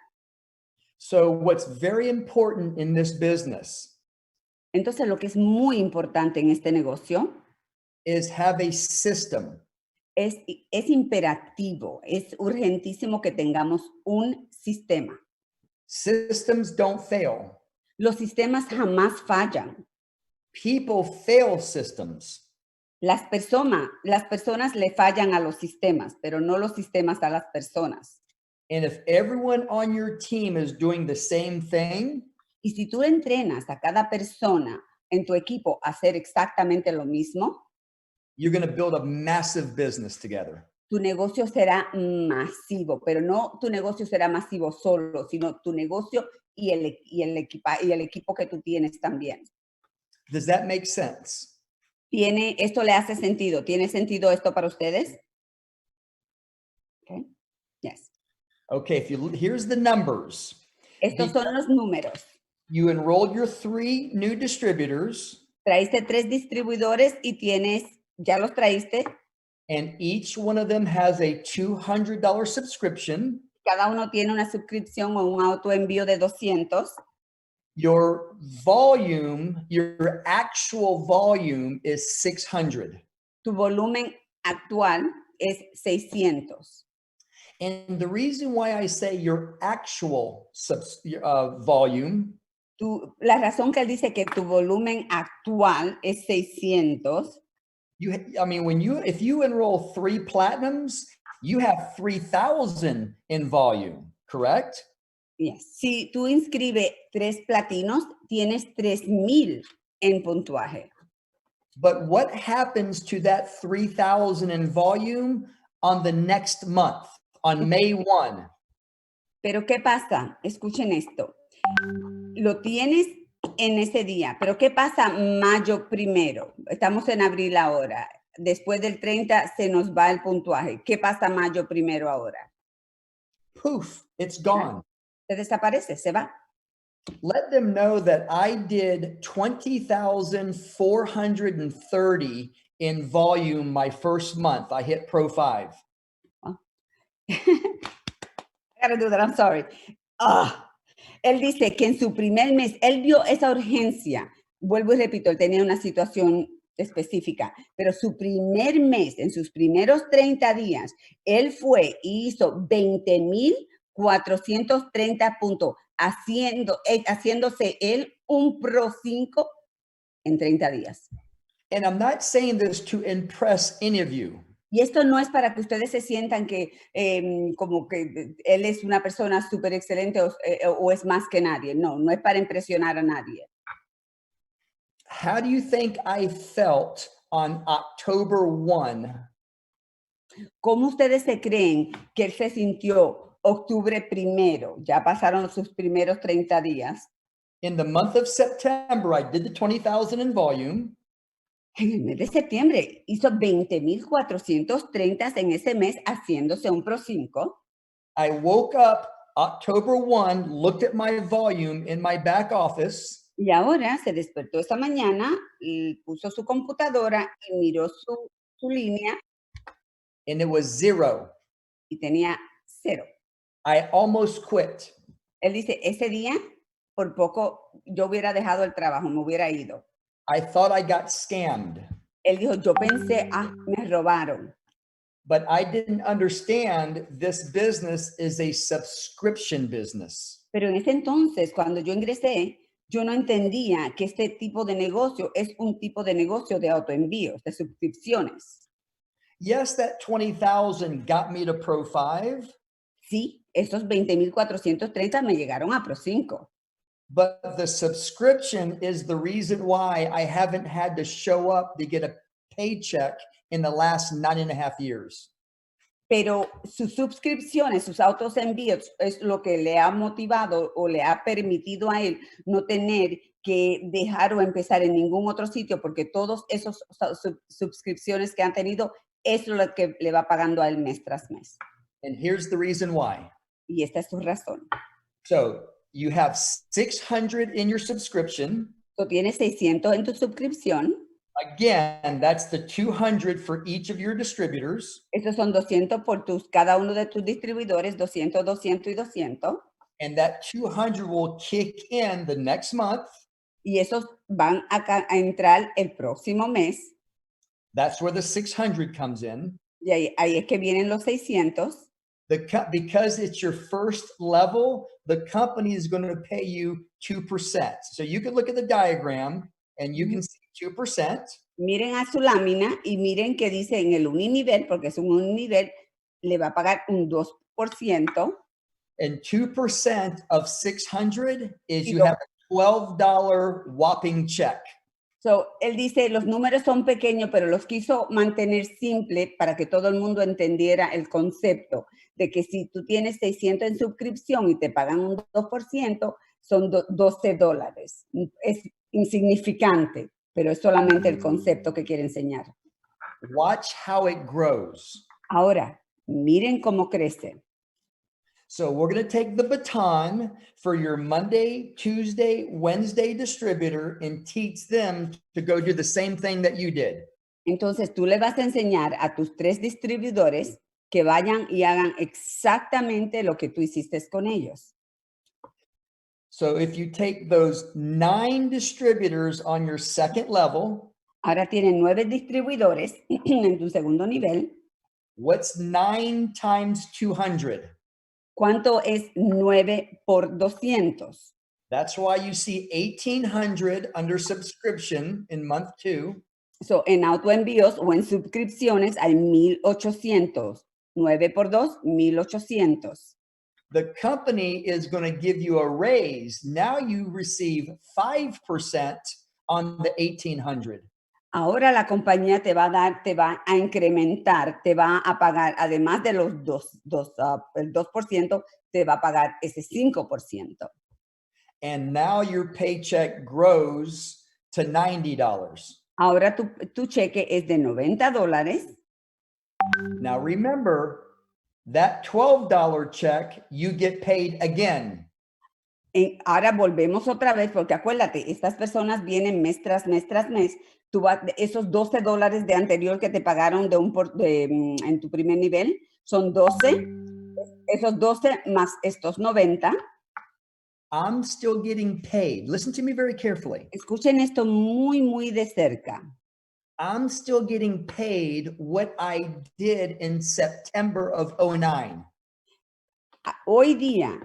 So what's very important in this business Entonces, lo que es muy importante en este negocio is have a system. es imperativo, es urgentísimo que tengamos un sistema. Systems don't fail. Los sistemas jamás fallan. People fail systems. Las personas le fallan a los sistemas, pero no los sistemas a las personas. And if everyone on your team is doing the same thing, Y si tú entrenas a cada persona en tu equipo a hacer exactamente lo mismo, you're going to build a massive business together. tu negocio será masivo, pero no tu negocio será masivo solo, sino tu negocio y el equipo que tú tienes también. Does that make sense? ¿Esto le hace sentido? ¿Tiene sentido esto para ustedes? Okay. Yes. Okay, here's the numbers. Estos son los números. You enrolled your 3 new distributors, Traíste 3 distribuidores y ya los traíste, and each one of them has a $200 subscription. cada uno tiene una suscripción o un autoenvío de 200, your volume, your actual volume is 600. tu volumen actual es 600. And the reason why I say your actual volume La razón que él dice que tu volumen actual es 600, if you enroll 3 platinums, you have 3,000 in volume, correct? yes. Si tú inscribes 3 platinos, tienes 3,000 en puntuaje. But what happens to that 3,000 in volume on the next month, on May 1? Pero ¿qué pasa? Escuchen esto. Lo tienes en ese día, pero ¿qué pasa mayo 1? Estamos en abril ahora. Después del 30 se nos va el puntuaje. ¿Qué pasa mayo 1 ahora? Poof, it's gone. Se desaparece, se va. Let them know that I did 20,430 in volume my first month. I hit Pro 5. I gotta do that, I'm sorry. Él dice que en su primer mes, él vio esa urgencia. Vuelvo y repito, él tenía una situación específica, pero su primer mes, en sus primeros 30 días, él fue y hizo 20,430 puntos, haciéndose él un Pro 5 en 30 días. And I'm not saying this to impress any of you. Y esto no es para que ustedes se sientan que como que él es una persona súper excelente o es más que nadie. No, no es para impresionar a nadie. How do you think I felt on October 1? ¿Cómo ustedes se creen que él se sintió octubre 1? Ya pasaron sus primeros 30 días. In the month of September, I did the 20,000 in volume. En el mes de septiembre hizo 20,430 en ese mes haciéndose un Pro 5. I woke up October 1, looked at my volume in my back office. Y ahora se despertó esta mañana y puso su computadora y miró su línea And it was 0. y tenía 0. I almost quit. Él dice, ese día, por poco, yo hubiera dejado el trabajo, me hubiera ido. I thought I got scammed. Él dijo, yo pensé, me robaron. But I didn't understand this business is a subscription business. Pero en ese entonces, cuando yo ingresé, yo no entendía que este tipo de negocio es un tipo de negocio de autoenvíos, de suscripciones. Yes, that 20,000 got me to Pro 5. Sí, esos 20,430 me llegaron a Pro 5. But the subscription is the reason why I haven't had to show up to get a paycheck in the last 9.5 years. Pero sus suscripciones, sus autoenvíos es lo que le ha motivado o le ha permitido a él no tener que dejar o empezar en ningún otro sitio, porque todos esos suscripciones que han tenido es lo que le va pagando a él mes tras mes. And here's the reason why. Y esta es su razón. So you have 600 in your subscription. Tú tienes 600 en tu suscripción. Again, that's the 200 for each of your distributors. Esos son 200 por cada uno de tus distribuidores, 200, 200 y 200. And that 200 will kick in the next month. Y esos van a entrar el próximo mes. That's where the 600 comes in. Y ahí es que vienen los 600. Because it's your first level, the company is going to pay you 2%. So you can look at the diagram and you can see 2%. Miren a su lámina y miren que dice en el uninivel, porque es un uninivel, le va a pagar un 2%. And 2% of 600 is you have a $12 whopping check. So, él dice, los números son pequeños, pero los quiso mantener simple para que todo el mundo entendiera el concepto de que si tú tienes 600 en suscripción y te pagan un 2%, son $12. Es insignificante, pero es solamente el concepto que quiere enseñar. Watch how it grows. Ahora, miren cómo crece. So we're going to take the baton for your Monday, Tuesday, Wednesday distributor and teach them to go do the same thing that you did. Entonces, tú le vas a enseñar a tus 3 distribuidores que vayan y hagan exactamente lo que tú hiciste con ellos. So if you take those 9 distributors on your second level, Ahora tienen 9 distribuidores en tu segundo nivel. what's 9 times 200? ¿Cuánto es 9 por 200? That's why you see 1,800 under subscription in month 2. So, en autoenvíos o en suscripciones hay 1,800. 9 por 2, 1,800. The company is going to give you a raise. Now you receive 5% on the 1,800. Ahora la compañía te va a incrementar, te va a pagar, además de los el 2%, te va a pagar ese 5%. And now your paycheck grows to $90. Ahora tu cheque es de $90. Now remember, that $12 check, you get paid again. Ahora volvemos otra vez, porque acuérdate, estas personas vienen mes tras mes tras mes. Esos $12 de anterior que te pagaron en tu primer nivel, son 12. Esos 12 más estos 90. I'm still getting paid. Listen to me very carefully. Escuchen esto muy, muy de cerca. I'm still getting paid what I did in September of 2009. Hoy día,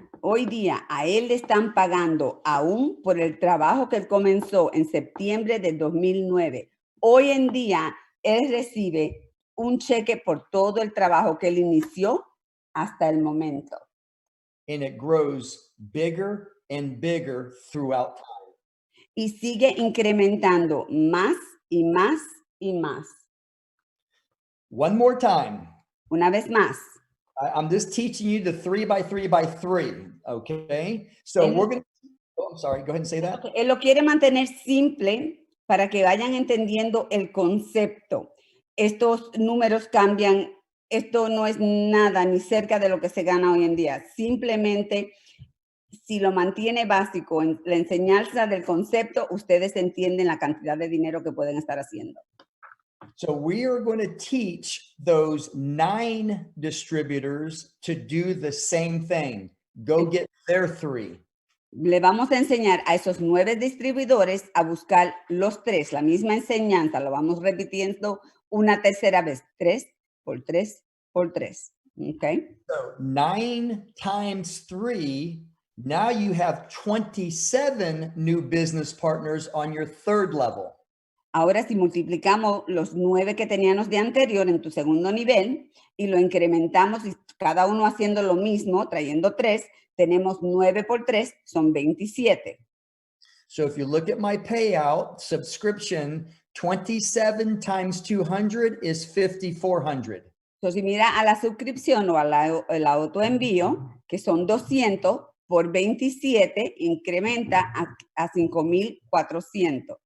a él le están pagando aún por el trabajo que él comenzó en septiembre de 2009. Hoy en día, él recibe un cheque por todo el trabajo que él inició hasta el momento. And it grows bigger and bigger throughout time. Y sigue incrementando más y más y más. One more time. Una vez más. I'm just teaching you the 3 by 3 by 3. Okay. So we're going to, I'm sorry, go ahead and say that. Él lo quiere mantener simple para que vayan entendiendo el concepto. Estos números cambian. Esto no es nada ni cerca de lo que se gana hoy en día. Simplemente, si lo mantiene básico en la enseñanza del concepto, ustedes entienden la cantidad de dinero que pueden estar haciendo. So we are going to teach those 9 distributors to do the same thing. Go get their 3. Le vamos a enseñar a esos 9 distribuidores a buscar los 3, la misma enseñanza, lo vamos repitiendo una tercera vez, 3 por 3 por 3. Okay. So 9 times 3, now you have 27 new business partners on your third level. Ahora, si multiplicamos los 9 que teníamos de anterior en tu segundo nivel y lo incrementamos y cada uno haciendo lo mismo, trayendo 3, tenemos 9 por 3, son 27. So if you look at my payout subscription, 27 times 200 is 5,400. Entonces, si mira a la suscripción o al autoenvío, que son 200 por 27, incrementa a 5,400.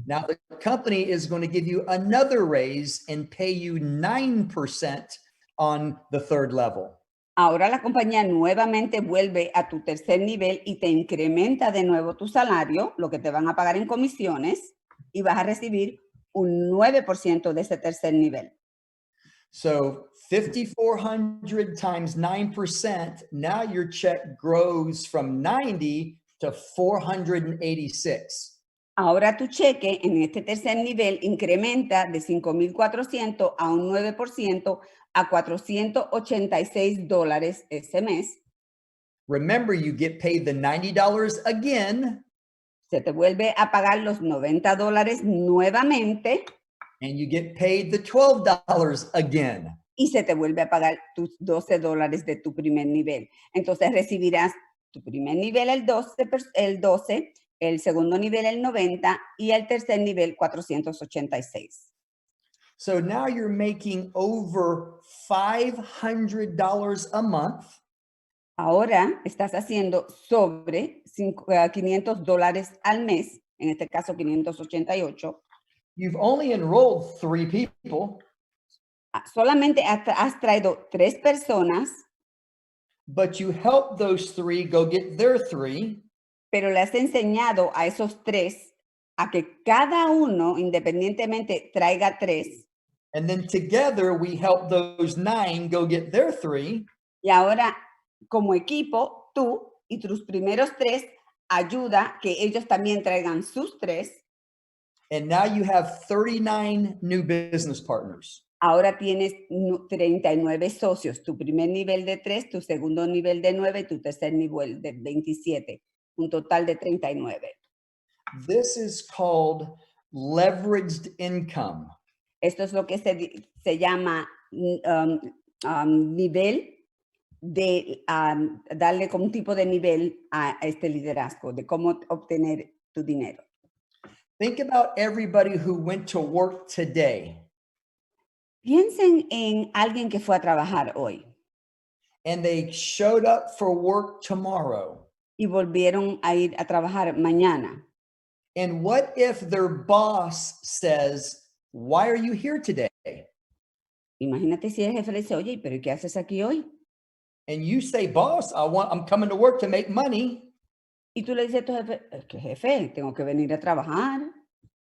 Now the company is going to give you another raise and pay you 9% on the third level. Ahora la compañía nuevamente vuelve a tu tercer nivel y te incrementa de nuevo tu salario, lo que te van a pagar en comisiones, y vas a recibir un 9% de ese tercer nivel. So 5,400 times 9%, now your check grows from 90 to 486. Ahora tu cheque en este tercer nivel incrementa de 5,400 a un 9% a $486 ese mes. Remember, you get paid the $90 again. Se te vuelve a pagar los $90 nuevamente. And you get paid the $12 again. Y se te vuelve a pagar tus $12 de tu primer nivel. Entonces recibirás tu primer nivel el 12, el segundo nivel el 90 y el tercer nivel 486. So now you're making over $500 a month. Ahora estás haciendo sobre $500 al mes, en este caso 588. You've only enrolled 3 people. Solamente has traído 3 personas. But you help those 3 go get their 3. Pero le has enseñado a esos 3 a que cada uno independientemente traiga 3. And then together we help those 9 go get their 3. Y ahora, como equipo, tú y tus primeros 3 ayuda que ellos también traigan sus 3. And now you have 39 new business partners. Ahora tienes 39 socios, tu primer nivel de 3, tu segundo nivel de 9 y tu tercer nivel de 27, un total de 39. This is called leveraged income. Esto es lo que se llama nivel de darle como un tipo de nivel a este liderazgo, de cómo obtener tu dinero. Think about everybody who went to work today Piensen en alguien que fue a trabajar hoy and they showed up for work tomorrow. y volvieron a ir a trabajar mañana. And what if their boss says, "Why are you here today?" Imagínate si el jefe le dice, oye, pero ¿qué haces aquí hoy? And you say, "Boss, I'm coming to work to make money." Y tú le dices a tu jefe, es que jefe, tengo que venir a trabajar.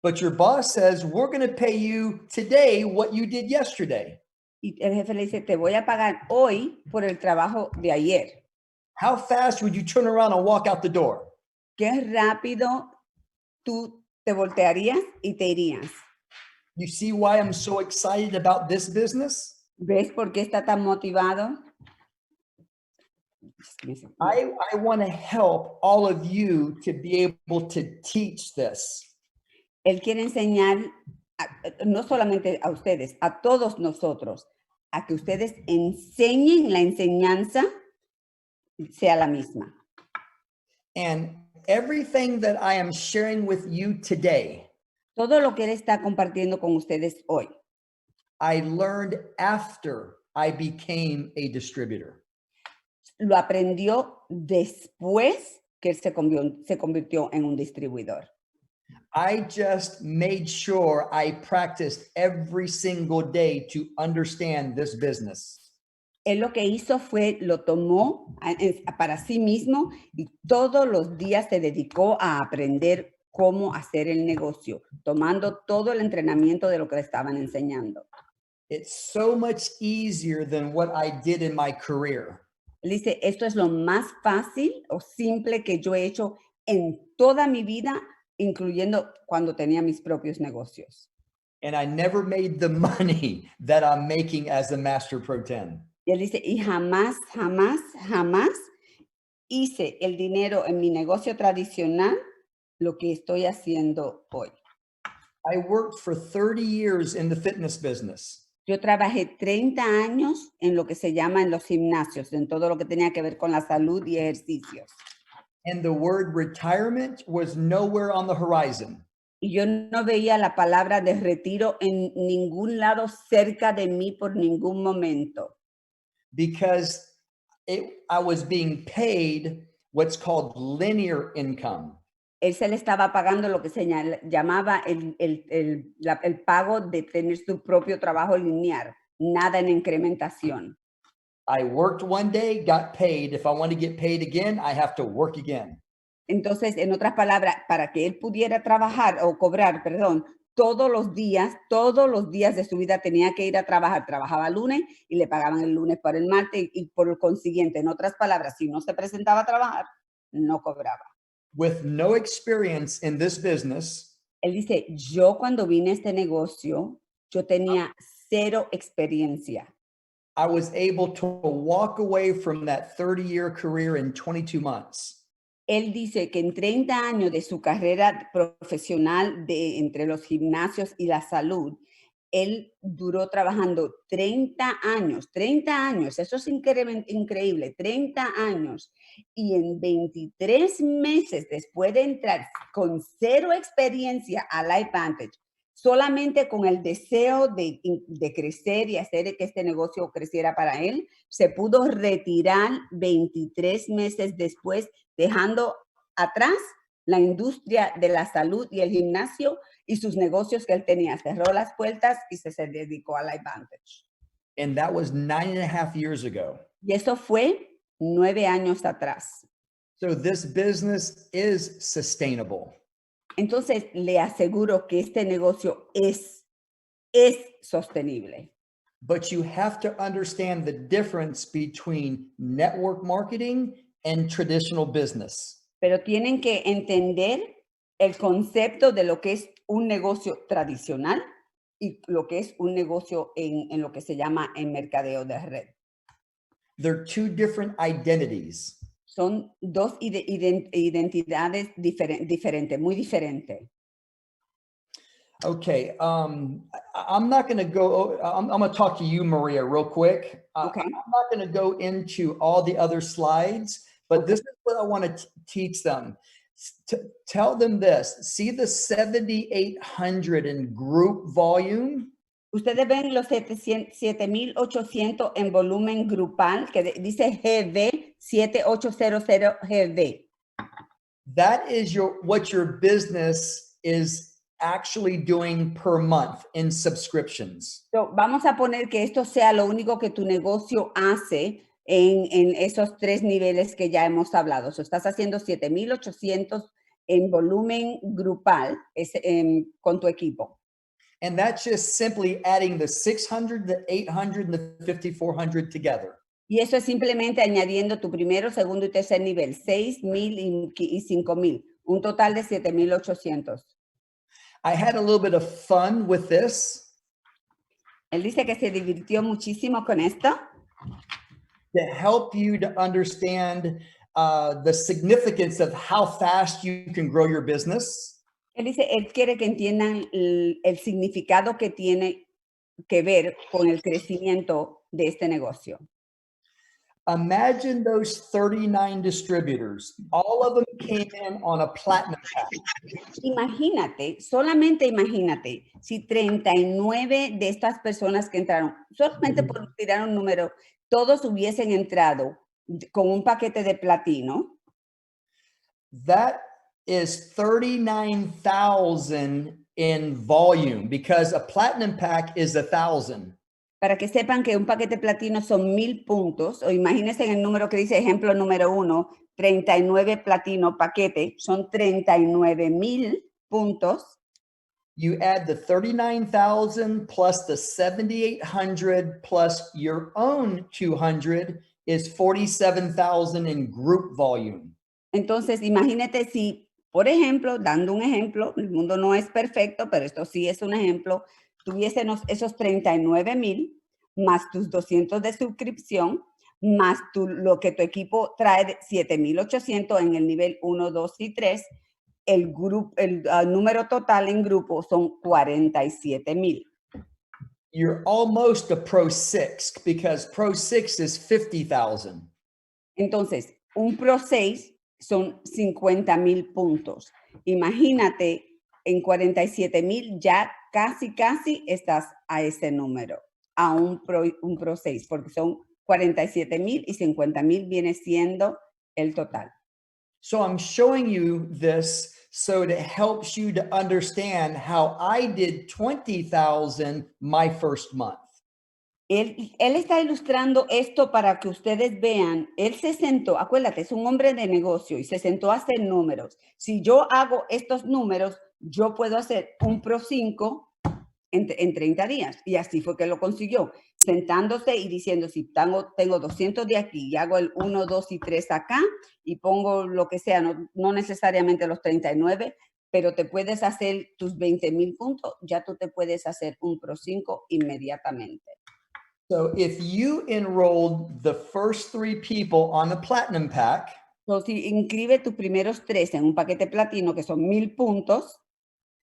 But your boss says, "We're going to pay you today what you did yesterday." Y el jefe le dice, te voy a pagar hoy por el trabajo de ayer. How fast would you turn around and walk out the door? Qué rápido tú te voltearías y te irías. You see why I'm so excited about this business? ¿Ves por qué está tan motivado? I want to help all of you to be able to teach this. Él quiere enseñar, no solamente a ustedes, a todos nosotros, a que ustedes enseñen la enseñanza sea la misma. And everything that I am sharing with you today, Todo lo que él está compartiendo con ustedes hoy, I learned after I became a distributor. lo aprendió después que él se convirtió en un distribuidor. I just made sure I practiced every single day to understand this business. Él lo que hizo fue, lo tomó para sí mismo y todos los días se dedicó a aprender cómo hacer el negocio, tomando todo el entrenamiento de lo que le estaban enseñando. It's so much easier than what I did in my career. Él dice, esto es lo más fácil o simple que yo he hecho en toda mi vida, incluyendo cuando tenía mis propios negocios. And I never made the money that I'm making as a Master Pro 10. Y él dice, y jamás, jamás, jamás hice el dinero en mi negocio tradicional lo que estoy haciendo hoy. I worked for 30 years in the fitness business. Yo trabajé 30 años en lo que se llama en los gimnasios, en todo lo que tenía que ver con la salud y ejercicios. And the word retirement was nowhere on the horizon. Y yo no veía la palabra de retiro en ningún lado cerca de mí por ningún momento. Because I was being paid what's called linear income. Él se le estaba pagando lo que se llamaba el pago de tener su propio trabajo lineal, nada en incrementación. I worked one day, got paid. If I want to get paid again, I have to work again. Entonces, en otras palabras, para que él pudiera trabajar o cobrar, perdón, todos los días de su vida tenía que ir a trabajar. Trabajaba lunes y le pagaban el lunes para el martes y por el consiguiente, en otras palabras, si no se presentaba a trabajar, no cobraba. With no experience in this business, Él dice, yo cuando vine a este negocio, yo tenía 0 experiencia. I was able to walk away from that 30-year career in 22 months. Él dice que en 30 años de su carrera profesional entre los gimnasios y la salud, él duró trabajando 30 años, eso es increíble, 30 años. Y en 23 meses después de entrar con 0 experiencia a Life Vantage, solamente con el deseo de crecer y hacer que este negocio creciera para él, se pudo retirar 23 meses después, dejando atrás la industria de la salud y el gimnasio y sus negocios que él tenía. Cerró las puertas y se dedicó a Life Vantage. And that was 9.5 years ago. Y eso fue 9 años atrás. So this business is sustainable. Entonces, le aseguro que este negocio es es sostenible. But you have to understand the difference between network marketing and traditional business. Pero tienen que entender el concepto de lo que es un negocio tradicional y lo que es un negocio en lo que se llama en mercadeo de red. They're two different identities. Son dos identidades diferentes, muy diferentes. Okay, I'm not going to go. I'm going to talk to you, Maria, real quick. Okay. I'm not going to go into all the other slides, but this is what I want to teach them. Tell them this. See the 7,800 in group volume? Ustedes ven los 7,800 en volumen grupal que dice GB 7800 GB. That is what your business is actually doing per month in subscriptions. So, vamos a poner que esto sea lo único que tu negocio hace en esos tres niveles que ya hemos hablado. So, estás haciendo 7,800 en volumen grupal con tu equipo. And that's just simply adding the 600, the 800, and the 5,400 together. Y eso es simplemente añadiendo tu primero, segundo y tercer nivel, 6,000 y 5,000, un total de 7,800. I had a little bit of fun with this. Él dice que se divirtió muchísimo con esto. To help you to understand the significance of how fast you can grow your business. Él dice, él quiere que entiendan el significado que tiene que ver con el crecimiento de este negocio. Imagine those 39 distributors. All of them came in on a platinum pack. Imagínate, solamente imagínate, si 39 de estas personas que entraron, solamente por tirar un número, todos hubiesen entrado con un paquete de platino. That is 39,000 in volume because a platinum pack is 1,000. Para que sepan que un paquete platino son 1,000 puntos, o imagínense en el número que dice ejemplo número 1, 39 platino paquete, son 39,000 puntos. You add the 39,000 plus the 7,800 plus your own 200 is 47,000 in group volume. Entonces, imagínate si, por ejemplo, dando un ejemplo, el mundo no es perfecto, pero esto sí es un ejemplo, tuviésemos esos 39,000 más tus 200 de suscripción, más lo que tu equipo trae de 7,800 en el nivel 1, 2 y 3, el número total en grupo son 47,000. You're almost a Pro 6 because Pro 6 is 50,000. Entonces, un Pro 6 son 50,000 puntos. Imagínate, en 47,000 ya casi estás a ese número, a un Pro 6, porque son 47,000 y 50,000 viene siendo el total. So I'm showing you this so it helps you to understand how I did 20,000 my first month. Él está ilustrando esto para que ustedes vean. Él se sentó, acuérdate, es un hombre de negocio y se sentó a hacer números. Si yo hago estos números, yo puedo hacer un Pro 5 en 30 días. Y así fue que lo consiguió, sentándose y diciendo, si tengo 200 de aquí y hago el 1, 2 y 3 acá y pongo lo que sea, no necesariamente los 39, pero te puedes hacer tus 20,000 puntos, ya tú te puedes hacer un Pro 5 inmediatamente. So if you enrolled the first 3 people on the platinum pack, So, si inscribe tus primeros 3 en un paquete platino, que son 1,000 puntos,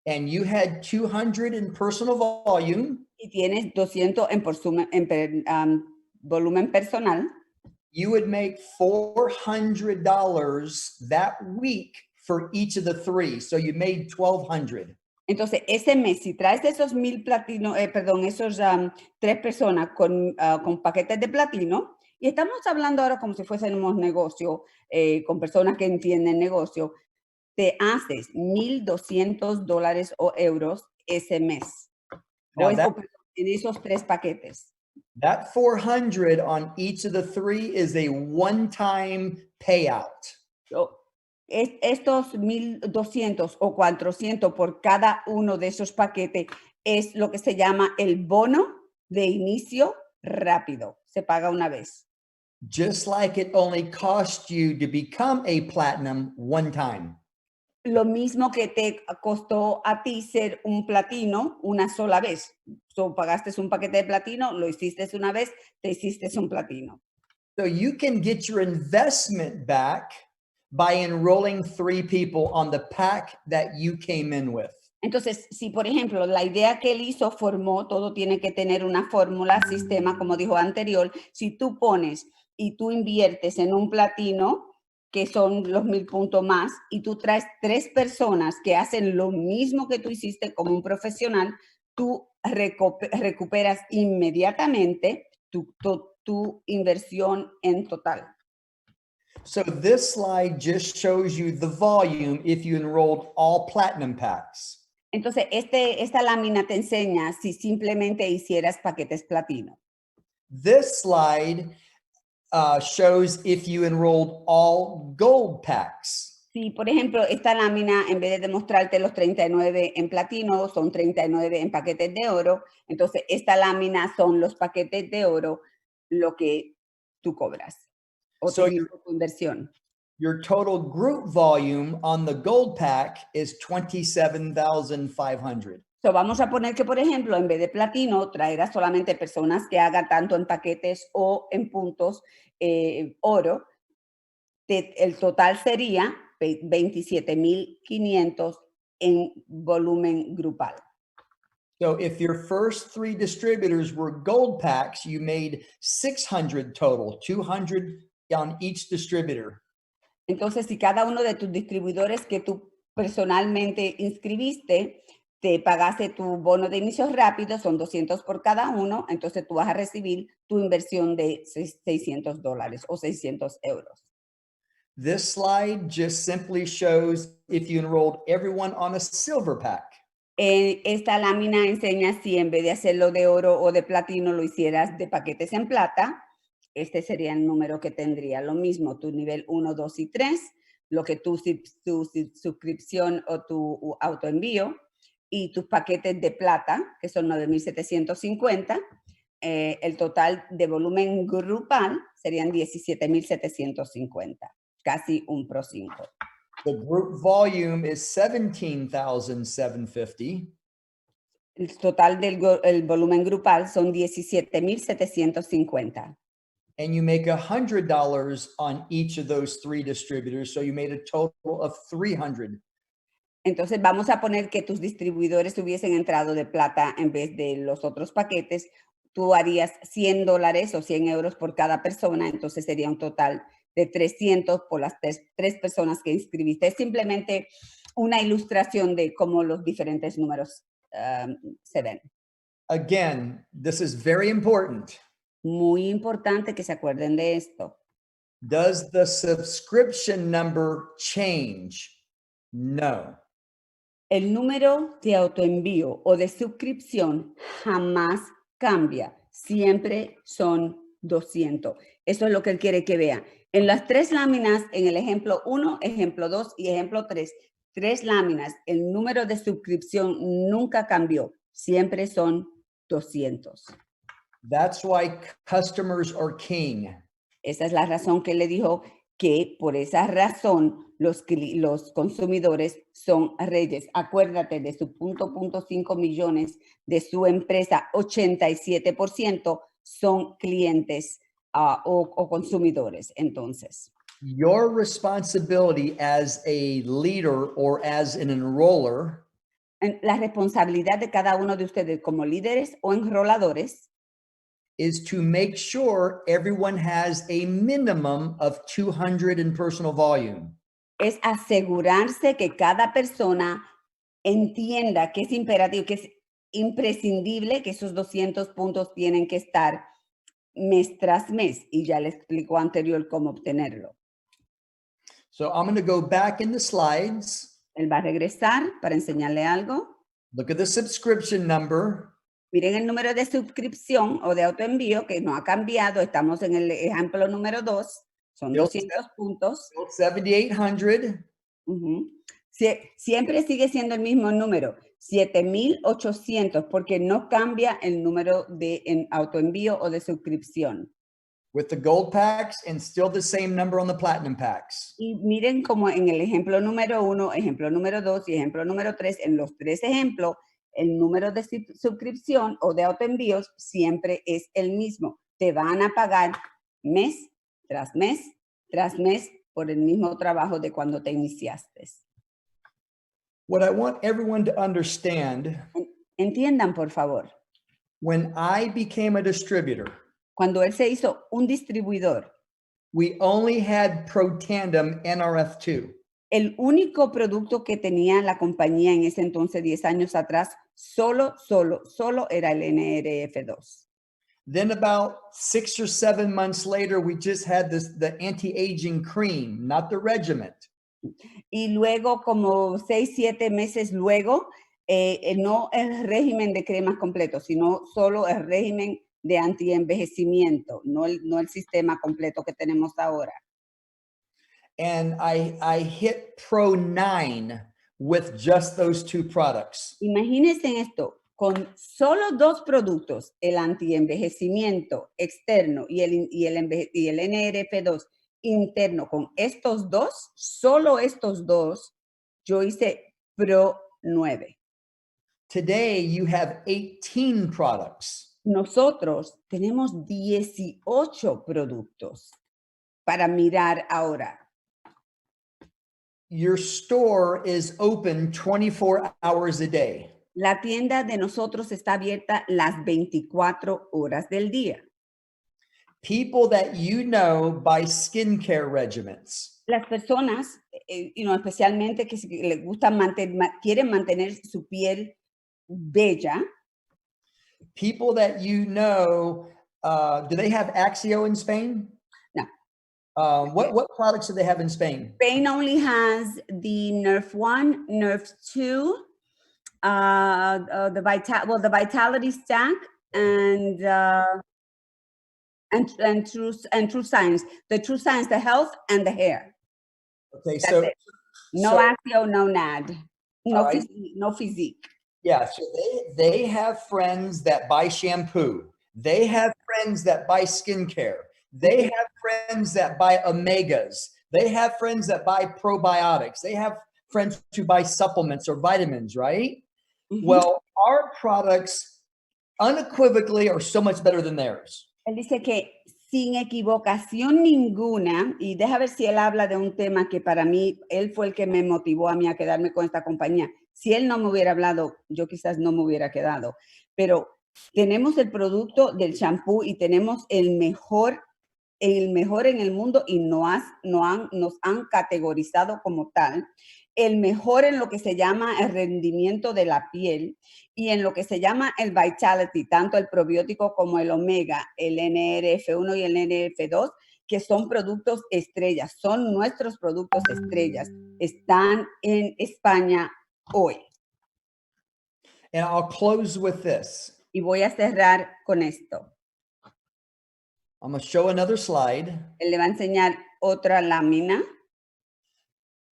and you had 200 in personal volume, y tienes 200 en volumen personal, you would make $400 that week for each of the 3. So you made 1,200. entonces ese mes, si traes esos 1,000 platino, esos 3 personas con paquetes de platino, y estamos hablando ahora como si fuésemos negocio, con personas que entienden negocio, te haces $1,200 o euros ese mes. Now Perdón, en esos 3 paquetes. That 400 on each of the 3 is a one-time payout. So, estos 1,200 o 400 por cada uno de esos paquetes es lo que se llama el bono de inicio rápido. Se paga una vez. Just like it only cost you to become a platinum one time. Lo mismo que te costó a ti ser un platino una sola vez. So, pagaste un paquete de platino, lo hiciste una vez, te hiciste un platino. So you can get your investment back by enrolling 3 people on the pack that you came in with. Entonces, si por ejemplo la idea que él hizo formó, todo tiene que tener una fórmula, sistema, como dijo anterior. Si tú pones y tú inviertes en un platino, que son los 1000 puntos más, y tú traes 3 personas que hacen lo mismo que tú hiciste como un profesional, tú recuperas inmediatamente tu inversión en total. So this slide just shows you the volume if you enrolled all platinum packs. Entonces, esta lámina te enseña si simplemente hicieras paquetes platino. This slide shows if you enrolled all gold packs. Si, por ejemplo, esta lámina, en vez de demostrarte los 39 en platino, son 39 en paquetes de oro. Entonces, esta lámina son los paquetes de oro, lo que tú cobras o So tu inversión. Your total group volume on the gold pack is 27,500. So, vamos a poner que, por ejemplo, en vez de platino, traerás solamente personas que hagan tanto en paquetes o en puntos oro. El total sería 27,500 en volumen grupal. So if your first 3 distributors were gold packs, you made 600 total, 200 on each distributor. Entonces, si cada uno de tus distribuidores que tú personalmente inscribiste, te pagaste tu bono de inicio rápido, son 200 por cada uno, entonces tú vas a recibir tu inversión de $600 o 600 euros. This slide just simply shows if you enrolled everyone on a silver pack. Esta lámina enseña si en vez de hacerlo de oro o de platino lo hicieras de paquetes en plata. Este sería el número que tendría. Lo mismo, tu nivel 1, 2 y 3, lo que tu suscripción o tu autoenvío y tus paquetes de plata, que son 9,750. El total de volumen grupal serían 17,750, casi un pro 5. The group volume is 17,750. El total del volumen grupal son 17,750. And you make $100 on each of those 3 distributors. So you made a total of 300. Entonces vamos a poner que tus distribuidores hubiesen entrado de plata en vez de los otros paquetes. Tú harías $100 o 100 euros por cada persona. Entonces sería un total de 300 por las 3 personas que inscribiste. Es simplemente una ilustración de cómo los diferentes números se ven. Again, this is very important. Muy importante que se acuerden de esto. Does the subscription number change? No. El número de autoenvío o de suscripción jamás cambia. Siempre son 200. Eso es lo que él quiere que vean. En las 3 láminas, en el ejemplo 1, ejemplo 2 y ejemplo 3, 3 láminas, el número de suscripción nunca cambió. Siempre son 200. That's why customers are king. Esa es la razón que le dijo que por esa razón los consumidores son reyes. Acuérdate de su 0.5 millones de su empresa, 87% son clientes o consumidores. Entonces, Your responsibility as a leader or as an enroller la responsabilidad de cada uno de ustedes como líderes o enroladores is to make sure everyone has a minimum of 200 in personal volume. es asegurarse que cada persona entienda que es imperativo, que es imprescindible que esos 200 puntos tienen que estar mes tras mes. Y ya le explico anterior cómo obtenerlo. So I'm going to go back in the slides. Él va a regresar para enseñarle algo. Look at the subscription number. Miren el número de suscripción o de autoenvío que no ha cambiado. Estamos en el ejemplo número 2. Son 200 puntos. 7,800. Siempre sigue siendo el mismo número. 7,800 porque no cambia el número de autoenvío o de suscripción. with the gold packs and still the same number on the platinum packs. Y miren como en el ejemplo número 1, ejemplo número 2 y ejemplo número 3, en los 3 ejemplos, el número de suscripción o de autoenvíos siempre es el mismo. Te van a pagar mes tras mes tras mes por el mismo trabajo de cuando te iniciaste. What I want everyone to understand, Entiendan, por favor, when I became a distributor, cuando él se hizo un distribuidor, we only had Pro Tandem NRF2. el único producto que tenía la compañía en ese entonces, 10 años atrás, solo era el NRF2. Then about 6 or 7 months later, we just had the anti-aging cream, not the regiment. Y luego, como 6, 7 meses luego, no el régimen de cremas completo, sino solo el régimen de antienvejecimiento, no el sistema completo que tenemos ahora. And I hit Pro 9 with just those 2 products. Imagínense en esto, con solo 2 productos, el antienvejecimiento externo y el NRF2 interno, con estos 2, solo estos 2, yo hice Pro 9. Today, you have 18 products. Nosotros tenemos 18 productos para mirar ahora. Your store is open 24 hours a day. La tienda de nosotros está abierta las 24 horas del día. People that you know buy skincare regimens. Las personas, especialmente que les gusta quieren mantener su piel bella. People that you know, do they have Axio in Spain? No. What products do they have in Spain? Spain only has the Nerf 1, Nerf 2, the Vitality Stack, and True Science. The True Science, the health and the hair. Okay, That's so it. No Axio, no NAD, no right. no physique. Yeah, so they have friends that buy shampoo. They have friends that buy skincare. They have friends that buy omegas. They have friends that buy probiotics. They have friends who buy supplements or vitamins, right? Mm-hmm. Well, our products unequivocally are so much better than theirs. Él dice que sin equivocación ninguna, y deja ver si él habla de un tema que para mí, él fue el que me motivó a mí a quedarme con esta compañía. Si él no me hubiera hablado, yo quizás no me hubiera quedado. Pero tenemos el producto del champú y tenemos el mejor en el mundo y nos han categorizado como tal. El mejor en lo que se llama el rendimiento de la piel y en lo que se llama el Vitality, tanto el probiótico como el omega, el NRF1 y el NRF2, que son productos estrellas, son nuestros productos estrellas. Están en España hoy. And I'll close with this. Y voy a cerrar con esto. I'm going to show another slide. Él le va a enseñar otra lámina.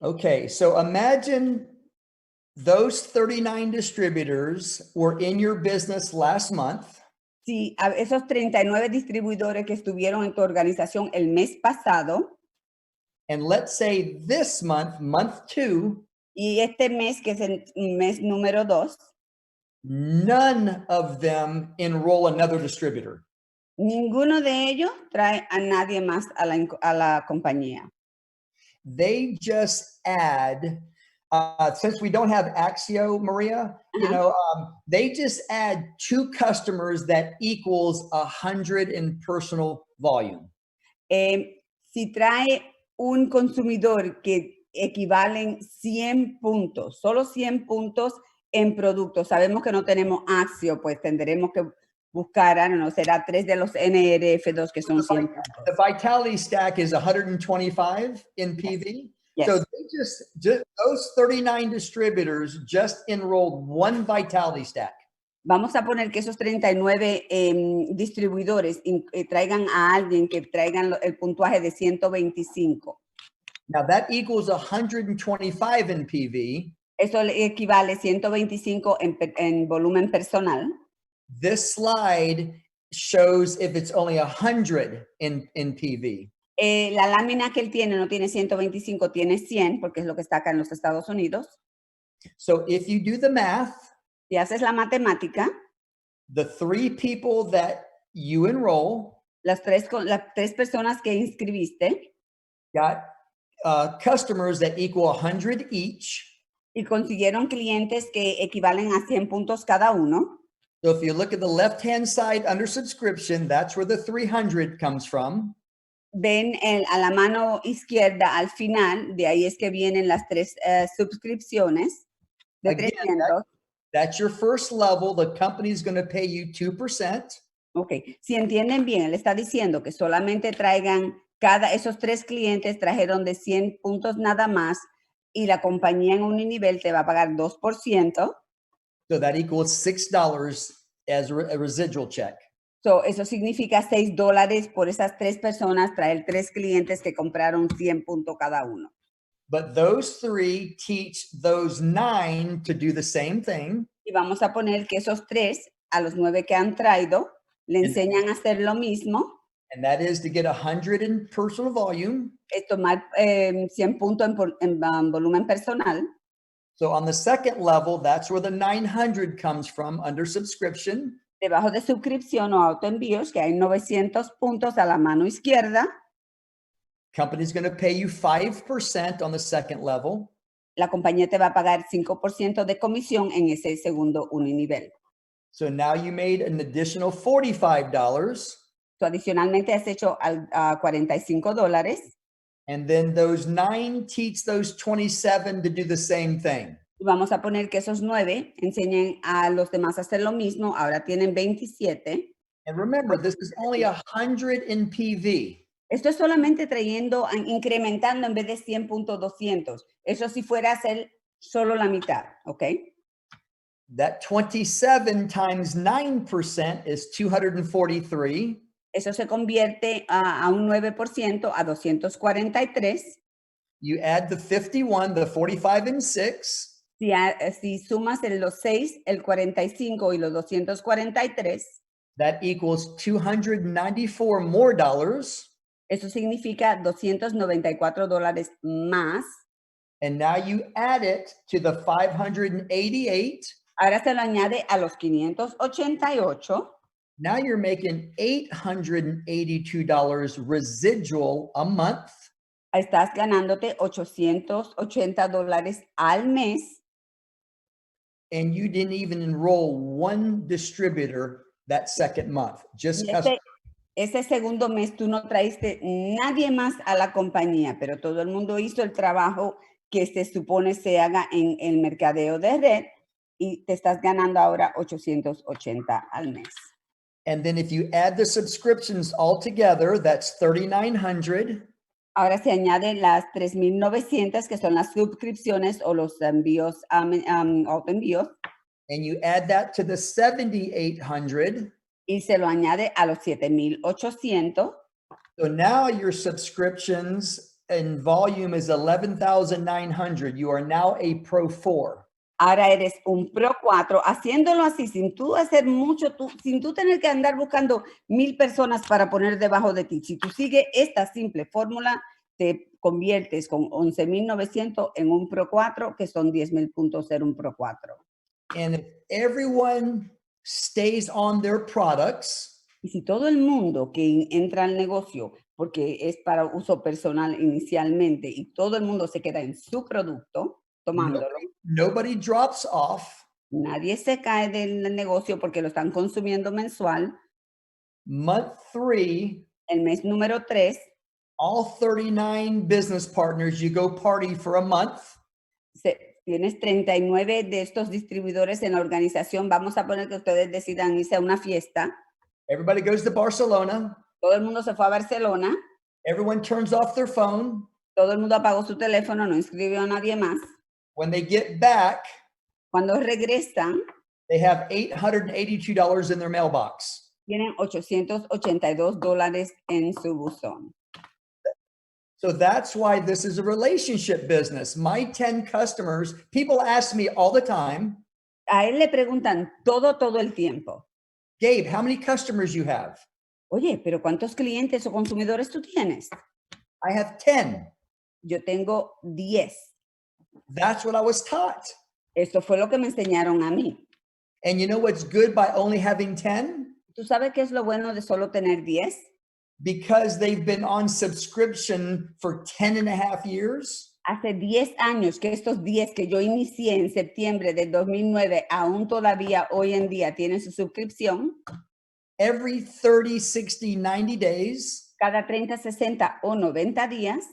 Okay, so imagine those 39 distributors were in your business last month. Si esos 39 distribuidores que estuvieron en tu organización el mes pasado. And let's say this month, month 2. Y este mes, que es el mes número 2. None of them enroll another distributor. Ninguno de ellos trae a nadie más a la compañía. They just add, since we don't have Axio, Maria, they just add 2 customers that equals 100 in personal volume. Si trae un consumidor que equivalen 100 puntos, solo 100 puntos en productos. Sabemos que no tenemos Axio, pues tendremos que buscar, será 3 de los NRF2 que son 100 puntos. The Vitality Stack is 125 in PV. Yes. So they just those 39 distributors just enrolled 1 Vitality Stack. Vamos a poner que esos 39 distribuidores traigan a alguien que traigan el puntuaje de 125. Now that equals 125 in PV. Eso le equivale 125 en volumen personal. This slide shows if it's only 100 in PV. La lámina que él tiene no tiene 125, tiene 100, porque es lo que está acá en los Estados Unidos. So if you do the math, Si haces la matemática, the 3 people that you enroll las tres personas que inscribiste got customers that equal 100 each. y consiguieron clientes que equivalen a 100 puntos cada uno. So if you look at the left-hand side under subscription, that's where the 300 comes from. Ven a la mano izquierda al final, de ahí es que vienen las 3 suscripciones de Again, 300. That's your first level. The company's going to pay you 2%. Ok, si entienden bien, él está diciendo que solamente traigan esos 3 clientes trajeron de 100 puntos nada más y la compañía en un nivel te va a pagar 2%. So that equals $6 as a residual check. So, eso significa $6 por esas 3 personas, traer 3 clientes que compraron 100 puntos cada uno. But those 3 teach those 9 to do the same thing. Y vamos a poner que esos 3, a los 9 que han traído, le enseñan a hacer lo mismo. And that is to get 100 in personal volume. Es tomar 100 puntos en volumen personal. So on the second level, that's where the 900 comes from under subscription. Debajo de suscripción o autoenvíos, que hay 900 puntos a la mano izquierda. Company's going to pay you 5% on the second level. La compañía te va a pagar 5% de comisión en ese segundo uninivel. So now you made an additional $45. So, adicionalmente has hecho $45. And then those 9 teach those 27 to do the same thing. Y vamos a poner que esos 9 enseñen a los demás a hacer lo mismo. Ahora tienen 27. And remember, this is only 100 in PV. Esto es solamente incrementando en vez de 100 puntos 200. Eso si fuera a ser solo la mitad, ¿ok? That 27 times 9% is 243. Eso se convierte a un 9% a 243. You add the 51, the 45 and 6. Si sumas los 6, el 45 y los 243. That equals $294 more dollars. Eso significa $294 más. And now you add it to the 588. Ahora se lo añade a los 588. Now you're making $882 residual a month. Estás ganándote $880 al mes. And you didn't even enroll one distributor that second month. Just Ese segundo mes tú no traíste nadie más a la compañía, pero todo el mundo hizo el trabajo que se supone se haga en el mercadeo de red y te estás ganando ahora $880 al mes. And then if you add the subscriptions all together, that's $3,900. Ahora se añaden las 3,900 que son las suscripciones o los envíos, autoenvíos. And you add that to the 7,800. Y se lo añade a los 7,800. So now your subscriptions in volume is 11,900. You are now a Pro 4. Ahora eres un Pro 4, haciéndolo así, sin tú hacer mucho, sin tú tener que andar buscando 1,000 personas para poner debajo de ti. Si tú sigues esta simple fórmula, te conviertes con 11,900 en un Pro 4, que son 10,000 puntos ser un Pro 4. And if everyone stays on their products, y si todo el mundo que entra al negocio, porque es para uso personal inicialmente, y todo el mundo se queda en su producto, tomándolo. Nobody drops off. Nadie se cae del negocio porque lo están consumiendo mensual. Month 3. El mes número 3. All 39 business partners, you go party for a month. Tienes 39 de estos distribuidores en la organización. Vamos a poner que ustedes decidan irse a una fiesta. Everybody goes to Barcelona. Todo el mundo se fue a Barcelona. Everyone turns off their phone. Todo el mundo apagó su teléfono, no inscribió a nadie más. When they get back, cuando regresan, they have $882 in their mailbox. Tienen $882 en su buzón. So that's why this is a relationship business. My 10 customers, people ask me all the time, A él le preguntan todo el tiempo. Gabe, how many customers you have? Oye, pero ¿cuántos clientes o consumidores tú tienes? I have 10. Yo tengo 10. That's what I was taught. Esto fue lo que me enseñaron a mí. And you know what's good by only having 10? ¿Tú sabes qué es lo bueno de solo tener 10? Because they've been on subscription for 10 and a half years. Hace 10 años que estos 10 que yo inicié en septiembre del 2009, aún todavía hoy en día tienen su suscripción. Every 30, 60, 90 days, Cada 30, 60 o 90 días,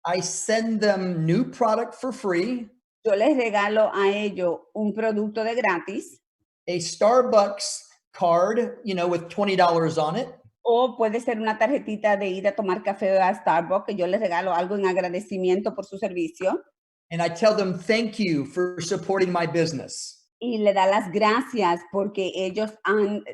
I send them new product for free, yo les regalo a ellos un producto de gratis, a Starbucks card, with $20 on it. o puede ser una tarjetita de ir a tomar café a Starbucks, que yo les regalo algo en agradecimiento por su servicio. And I tell them, thank you for supporting my business. Y le da las gracias porque ellos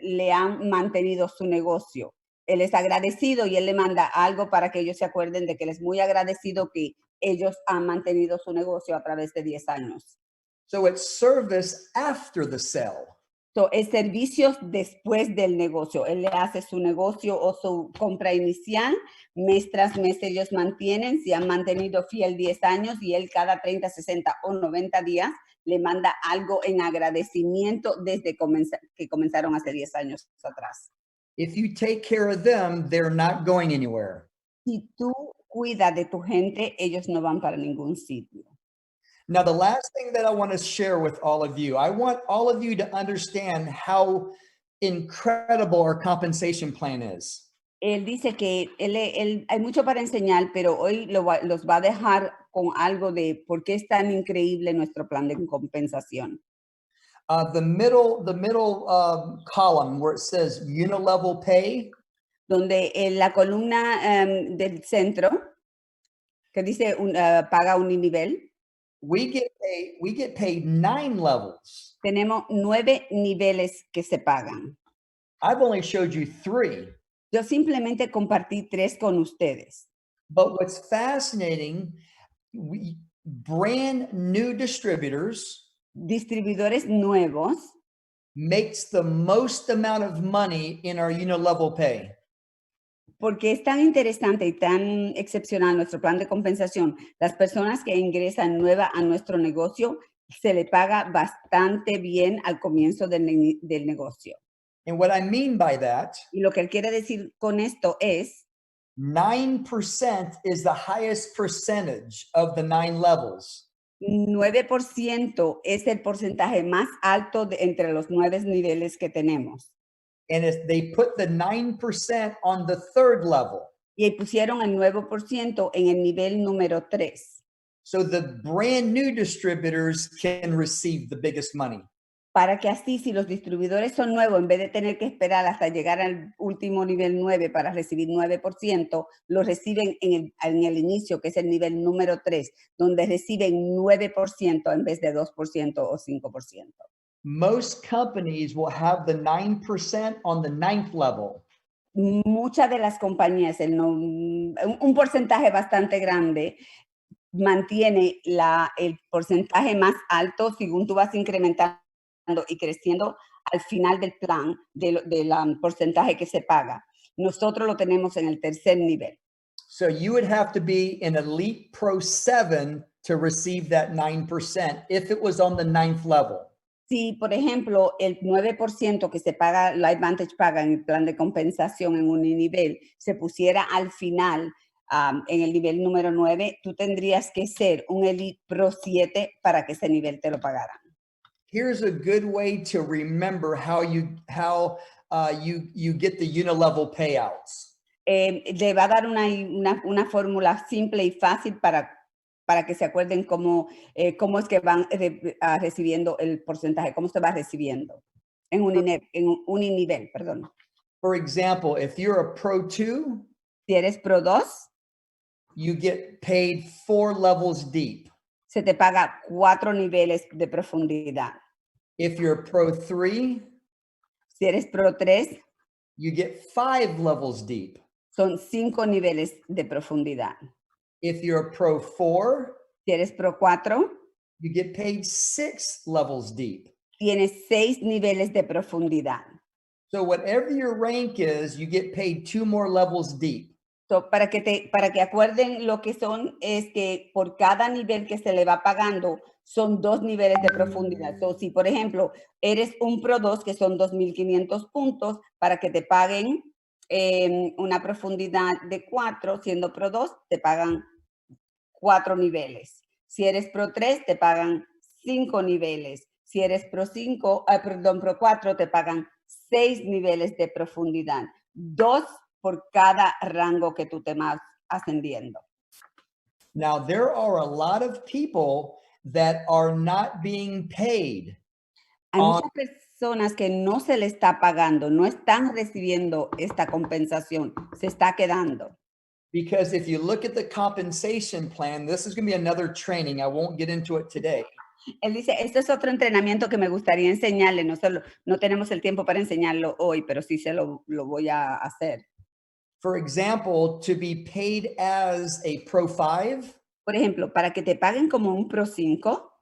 le han mantenido su negocio. Él es agradecido y él le manda algo para que ellos se acuerden de que él es muy agradecido que ellos han mantenido su negocio a través de 10 años. So it's service after the sale. So, es servicios después del negocio. Él le hace su negocio o su compra inicial. Mes tras mes ellos mantienen, si han mantenido fiel 10 años y él cada 30, 60 o 90 días le manda algo en agradecimiento desde que comenzaron hace 10 años atrás. If you take care of them, they're not going anywhere. Si tú cuidas de tu gente, ellos no van para ningún sitio. Now, the last thing that I want to share with all of you, I want all of you to understand how incredible our compensation plan is. Él dice que él hay mucho para enseñar, pero hoy los va a dejar con algo de por qué es tan increíble nuestro plan de compensación. The middle column where it says unilevel pay, Donde en la columna del centro, que dice paga uninivel, we get paid 9 levels. tenemos 9 niveles que se pagan. I've only showed you 3. Yo simplemente compartí 3 con ustedes. But what's fascinating, brand new distributors Distribuidores nuevos makes the most amount of money in our unilevel pay. porque es tan interesante y tan excepcional nuestro plan de compensación. Las personas que ingresan nueva a nuestro negocio se le paga bastante bien al comienzo del negocio. And what I mean by that, Y lo que él quiere decir con esto es 9% is the highest percentage of the 9 levels. 9% es el porcentaje más alto entre los 9 niveles que tenemos. And if they put the 9% on the 3rd level. Y pusieron el 9% en el nivel número 3. So the brand new distributors can receive the biggest money. Para que así, si los distribuidores son nuevos, en vez de tener que esperar hasta llegar al último nivel 9 para recibir 9%, lo reciben en el inicio, que es el nivel número 3, donde reciben 9% en vez de 2% o 5%. Most companies will have the 9% on the 9th level. Muchas de las compañías, un porcentaje bastante grande, mantiene el porcentaje más alto según tú vas incrementando y creciendo al final del plan del porcentaje que se paga. Nosotros lo tenemos en el 3er nivel. So you would have to be an Elite Pro 7 to receive that 9% if it was on the 9th level. Si, por ejemplo, el 9% que se paga, la Advantage paga en el plan de compensación en un nivel, se pusiera al final en el nivel número 9, tú tendrías que ser un Elite Pro 7 para que ese nivel te lo pagaran. Here's a good way to remember how you get the unilevel payouts. Le va a dar una fórmula simple y fácil para que se acuerden cómo es que van recibiendo el porcentaje, cómo se va recibiendo en un nivel, perdón. For example, if you're a Pro 2, si eres Pro 2, you get paid 4 levels deep. Se te paga 4 niveles de profundidad. If you're Pro 3, si eres Pro 3, you get 5 levels deep. Son 5 niveles de profundidad. If you're a Pro 4, Si eres Pro 4, you get paid 6 levels deep. tienes 6 niveles de profundidad. So whatever your rank is, you get paid 2 more levels deep. So, para que acuerden lo que son, es que por cada nivel que se le va pagando, son 2 niveles de profundidad. So, si, por ejemplo, eres un Pro 2, que son 2,500 puntos, para que te paguen una profundidad de 4, siendo Pro 2, te pagan 4 niveles. Si eres Pro 3, te pagan 5 niveles. Si eres Pro 5, Pro 4, te pagan 6 niveles de profundidad. 2 por cada rango que tú te vas ascendiendo. Now, there are a lot of people that are not being paid. Hay muchas personas que no se le está pagando, no están recibiendo esta compensación, se está quedando. Because if you look at the compensation plan, this is going to be another training. I won't get into it today. Él dice, esto es otro entrenamiento que me gustaría enseñarle, no tenemos el tiempo para enseñarlo hoy, pero sí se lo voy a hacer. For example, to be paid as a Pro 5, Por ejemplo, para que te paguen como un Pro 5,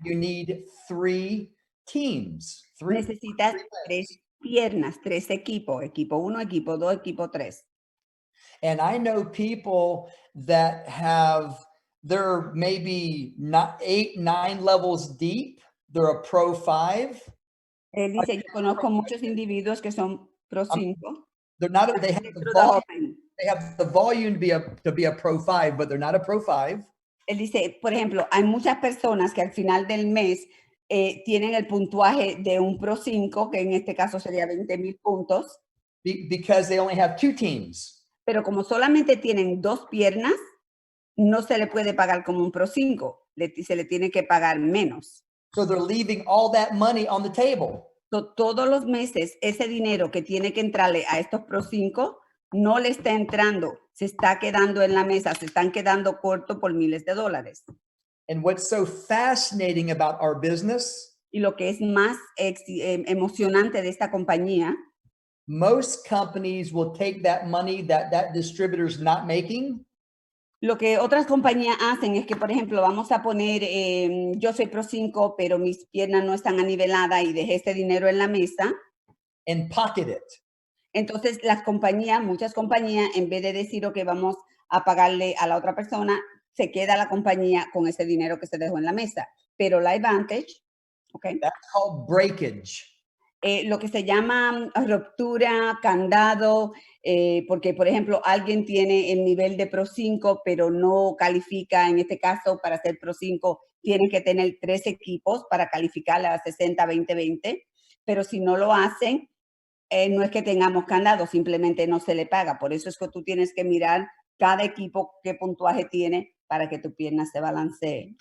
you need 3 teams. necesitas 3 piernas, 3 equipos, equipo 1, equipo 2, equipo 3. And I know people that they're maybe not 8, 9 levels deep. They're a Pro 5. Él dice, yo conozco muchos individuos que son Pro 5. They're not. They have the volume. They have the volume to be a Pro 5, but they're not a Pro 5. Él dice, por ejemplo, hay muchas personas que al final del mes tienen el puntuaje de un Pro 5, que en este caso sería 20,000 puntos. Because they only have 2 teams. Pero como solamente tienen 2 piernas, no se le puede pagar como un Pro 5. Se le tiene que pagar menos. So they're leaving all that money on the table. So, todos los meses, ese dinero que tiene que entrarle a estos Pro 5 no le está entrando, se está quedando en la mesa, se están quedando corto por miles de dólares. And what's so fascinating about our business, Y lo que es más emocionante de esta compañía, most companies will take that money that distributor's not making. lo que otras compañías hacen es que, por ejemplo, vamos a poner, yo soy Pro 5, pero mis piernas no están aniveladas y dejé este dinero en la mesa. And pocket it. Entonces, muchas compañías, en vez de decir, ok, vamos a pagarle a la otra persona, se queda la compañía con ese dinero que se dejó en la mesa. Pero la Advantage, okay, That's called breakage. lo que se llama ruptura, candado, porque, por ejemplo, alguien tiene el nivel de Pro 5, pero no califica, en este caso, para ser Pro 5, tienen que tener 3 equipos para calificar a 60, 20, 20. Pero si no lo hacen, no es que tengamos candado, simplemente no se le paga. Por eso es que tú tienes que mirar cada equipo qué puntuaje tiene para que tu pierna se balancee.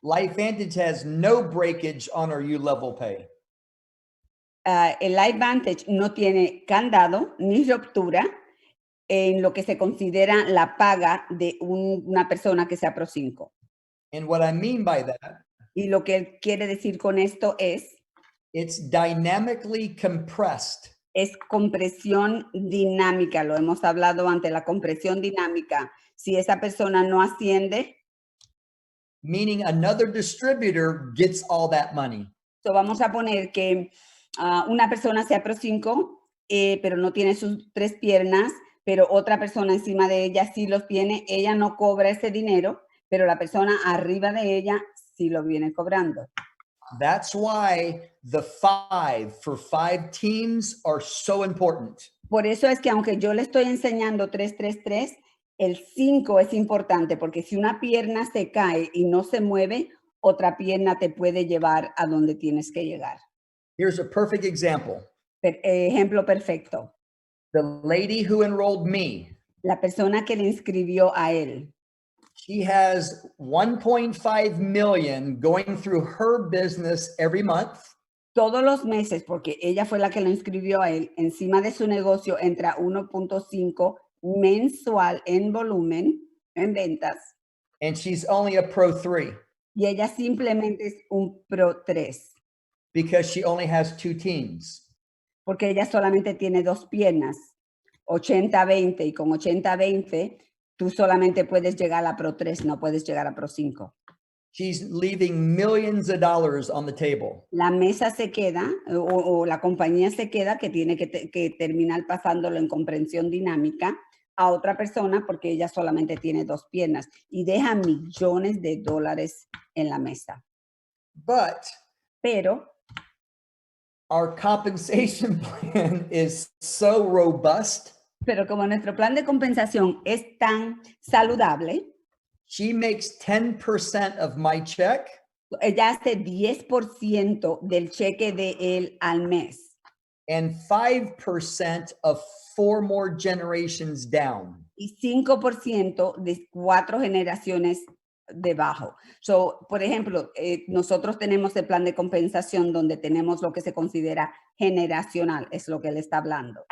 LifeVantage has no breakage on our U-level pay. El LifeVantage no tiene candado ni ruptura en lo que se considera la paga de una persona que sea Pro 5. And what I mean by that, Y lo que él quiere decir con esto es it's dynamically compressed. Es compresión dinámica. Lo hemos hablado antes, la compresión dinámica. Si esa persona no asciende, Meaning another distributor gets all that money. so vamos a poner que una persona sea Pro 5, pero no tiene sus 3 piernas, pero otra persona encima de ella sí los tiene. Ella no cobra ese dinero, pero la persona arriba de ella sí lo viene cobrando. That's why the 5 for 5 teams are so important. Por eso es que aunque yo le estoy enseñando 3, 3, 3, el 5 es importante, porque si una pierna se cae y no se mueve, otra pierna te puede llevar a donde tienes que llegar. Here's a perfect example. Ejemplo perfecto. The lady who enrolled me, La persona que le inscribió a él, she has 1.5 million going through her business every month. todos los meses, porque ella fue la que lo inscribió a él, encima de su negocio entra 1.5 mensual en volumen, en ventas, And she's only a Pro 3 y ella simplemente es un Pro 3, because she only has 2 teams. porque ella solamente tiene 2 piernas, 80-20, y con 80-20 Tú solamente puedes llegar a Pro 3, no puedes llegar a Pro 5. She's leaving millions of dollars on the table. La mesa se queda o la compañía se queda que tiene que terminar pasándolo en comprensión dinámica a otra persona porque ella solamente tiene 2 piernas y deja millones de dólares en la mesa. But Pero our compensation plan is so robust. como nuestro plan de compensación es tan saludable, She makes 10% of my check. ella hace 10% del cheque de él al mes And 5% of 4 more generations down. y 5% de 4 generaciones debajo. So, por ejemplo, nosotros tenemos el plan de compensación donde tenemos lo que se considera generacional, es lo que él está hablando.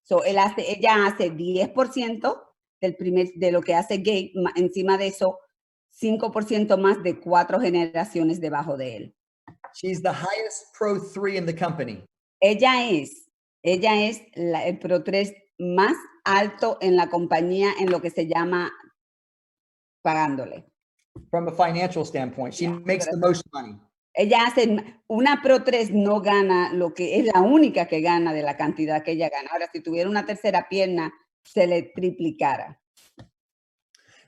So, ella hace 10% de lo que hace Gabe, encima de eso, 5% más de 4 generaciones debajo de él. She's the highest Pro 3 in the company. Ella es el Pro 3 más alto en la compañía en lo que se llama pagándole. From a financial standpoint, she makes the most money. Ella hace, una Pro 3 no gana lo que es la única que gana de la cantidad que ella gana. Ahora, si tuviera una tercera pierna, se le triplicara.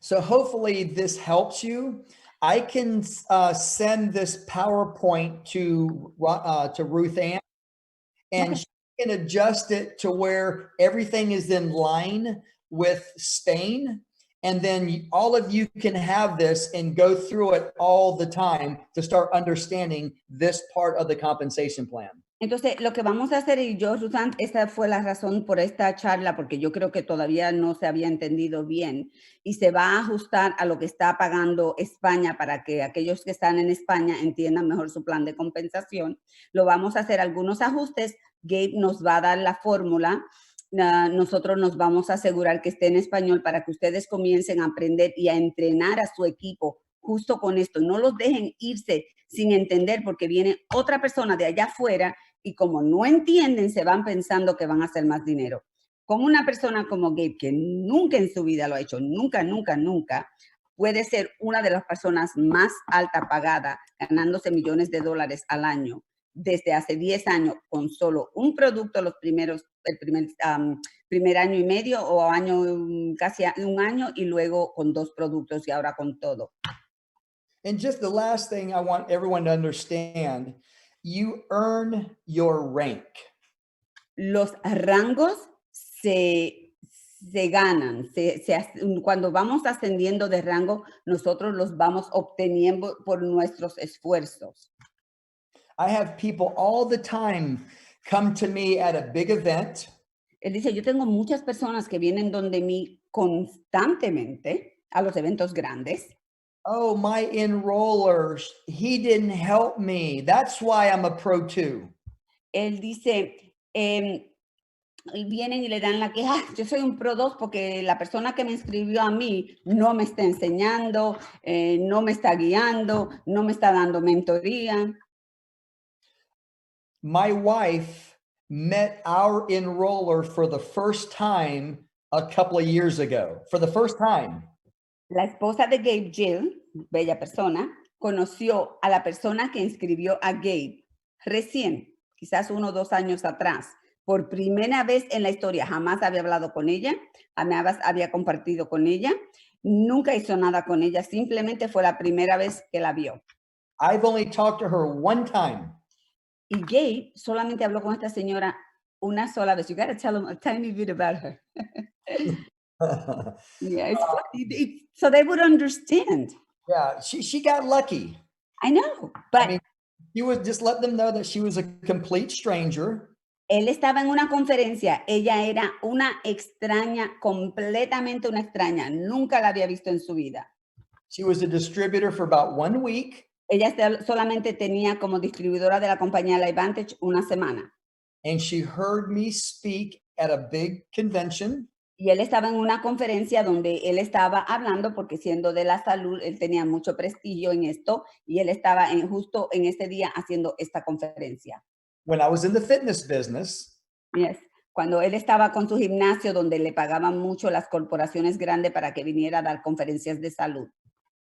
So hopefully this helps you. I can send this PowerPoint to Ruth Ann, and she can adjust it to where everything is in line with Spain. And then all of you can have this and go through it all the time to start understanding this part of the compensation plan. Entonces, lo que vamos a hacer, y yo, Susan, esa fue la razón por esta charla, porque yo creo que todavía no se había entendido bien, y se va a ajustar a lo que está pagando España para que aquellos que están en España entiendan mejor su plan de compensación. Lo vamos a hacer algunos ajustes. Gabe nos va a dar la fórmula. Nosotros nos vamos a asegurar que esté en español para que ustedes comiencen a aprender y a entrenar a su equipo justo con esto. No los dejen irse sin entender porque viene otra persona de allá afuera y como no entienden, se van pensando que van a hacer más dinero. Como una persona como Gabe, que nunca en su vida lo ha hecho, nunca, puede ser una de las personas más alta pagada, ganándose millones de dólares al año, desde hace 10 años, con solo un producto el primer año y medio o casi un año, y luego con 2 productos y ahora con todo. And just the last thing I want everyone to understand, you earn your rank. Los rangos se ganan. Cuando vamos ascendiendo de rango, nosotros los vamos obteniendo por nuestros esfuerzos. I have people all the time come to me at a big event. Él dice, yo tengo muchas personas que vienen donde mí constantemente a los eventos grandes. Oh, my enroller, he didn't help me. That's why I'm a Pro 2. Él dice, y vienen y le dan la queja, yo soy un Pro 2 porque la persona que me inscribió a mí no me está enseñando, no me está guiando, no me está dando mentoría. My wife met our enroller for the first time a couple of years ago, for the first time. La esposa de Gabe, Jill, bella persona, conoció a la persona que inscribió a Gabe recién, quizás 1 o 2 años atrás, por primera vez en la historia. Jamás había hablado con ella, jamás había compartido con ella, nunca hizo nada con ella, simplemente fue la primera vez que la vio. I've only talked to her one time. Y Gabe solamente habló con esta señora una sola vez. You got to tell them a tiny bit about her. Yeah, it's funny. So they would understand. Yeah, she got lucky. I know, but I mean, you would just let them know that she was a complete stranger. Él estaba en una conferencia, ella era una extraña, completamente una extraña, nunca la había visto en su vida. She was a distributor for about 1 week. Ella solamente tenía como distribuidora de la compañía LiveVantage una semana. And she heard me speak at a big convention. Y él estaba en una conferencia donde él estaba hablando, porque siendo de la salud, él tenía mucho prestigio en esto, y él estaba justo en ese día haciendo esta conferencia. When I was in the fitness business, Yes. Cuando él estaba con su gimnasio donde le pagaban mucho las corporaciones grandes para que viniera a dar conferencias de salud.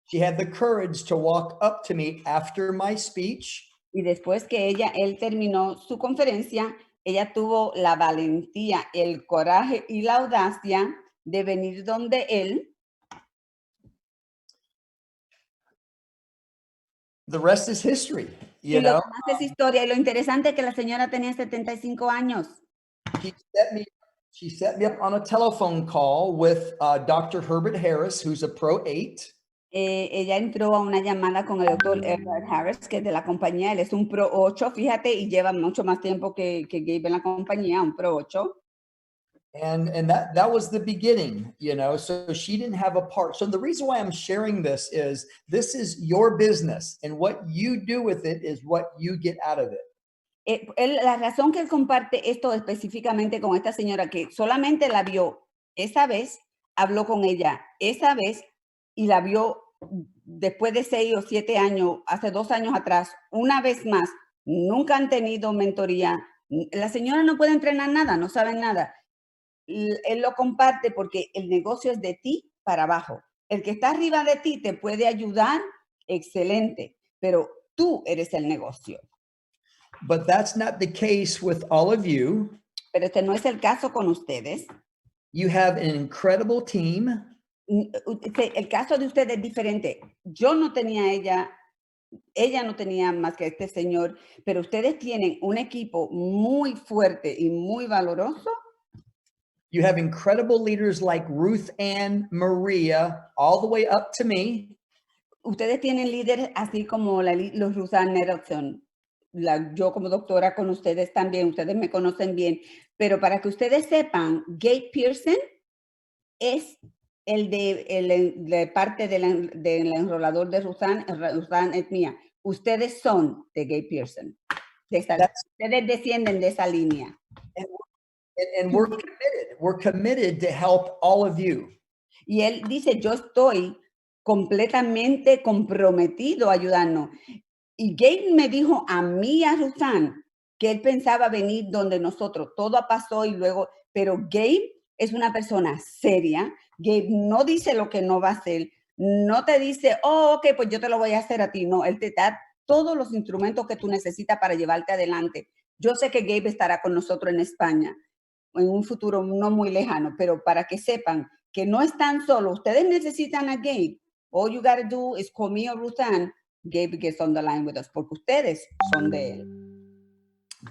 She had the courage to walk up to me after my speech Y después que él terminó su conferencia, ella tuvo la valentía, el coraje y la audacia de venir donde él. The rest is history. Y You lo know, demás es historia. Y lo interesante es que la señora tenía 75 años. she set me up on a telephone call with Dr. Herbert Harris, who's a Pro 8. Ella entró a una llamada con el doctor Herbert Harris, que es de la compañía. Él es un Pro 8, fíjate, y lleva mucho más tiempo que Gabe en la compañía, un Pro 8. And that was the beginning, you know, so she didn't have a part. So the reason why I'm sharing this is your business, and what you do with it is what you get out of it. La razón que él comparte esto específicamente con esta señora, que solamente la vio esa vez, habló con ella esa vez y la vio después de 6 o 7 años, hace 2 años atrás, una vez más, nunca han tenido mentoría. La señora no puede entrenar nada, no sabe nada. Él lo comparte porque el negocio es de ti para abajo. El que está arriba de ti te puede ayudar, excelente, pero tú eres el negocio. But that's not the case with all of you. Pero este no es el caso con ustedes. You have an incredible team. El caso de ustedes es diferente. Yo no tenía ella no tenía más que este señor, pero ustedes tienen un equipo muy fuerte y muy valoroso. You have incredible leaders like Ruth Ann, Maria, all the way up to me. Ustedes tienen líderes así como los Rusan Nelson. Yo como doctora con ustedes también, ustedes me conocen bien, pero para que ustedes sepan, Gabe Pearson es el de parte del enrolador de Rusan es mía. Ustedes son de Gabe Pearson. Ustedes descienden de esa línea. And we're committed to help all of you. Y él dice, yo estoy completamente comprometido a ayudarnos. Y Gabe me dijo a mí, a Rusan, que él pensaba venir donde nosotros. Todo pasó y luego, pero Gabe es una persona seria. Gabe no dice lo que no va a hacer. No te dice, oh, ok, pues yo te lo voy a hacer a ti. No, él te da todos los instrumentos que tú necesitas para llevarte adelante. Yo sé que Gabe estará con nosotros en España en un futuro no muy lejano, pero para que sepan que no están solos. Ustedes necesitan a Gabe. All you gotta do is call me or Rutan. Gabe gets on the line with us, porque ustedes son de él.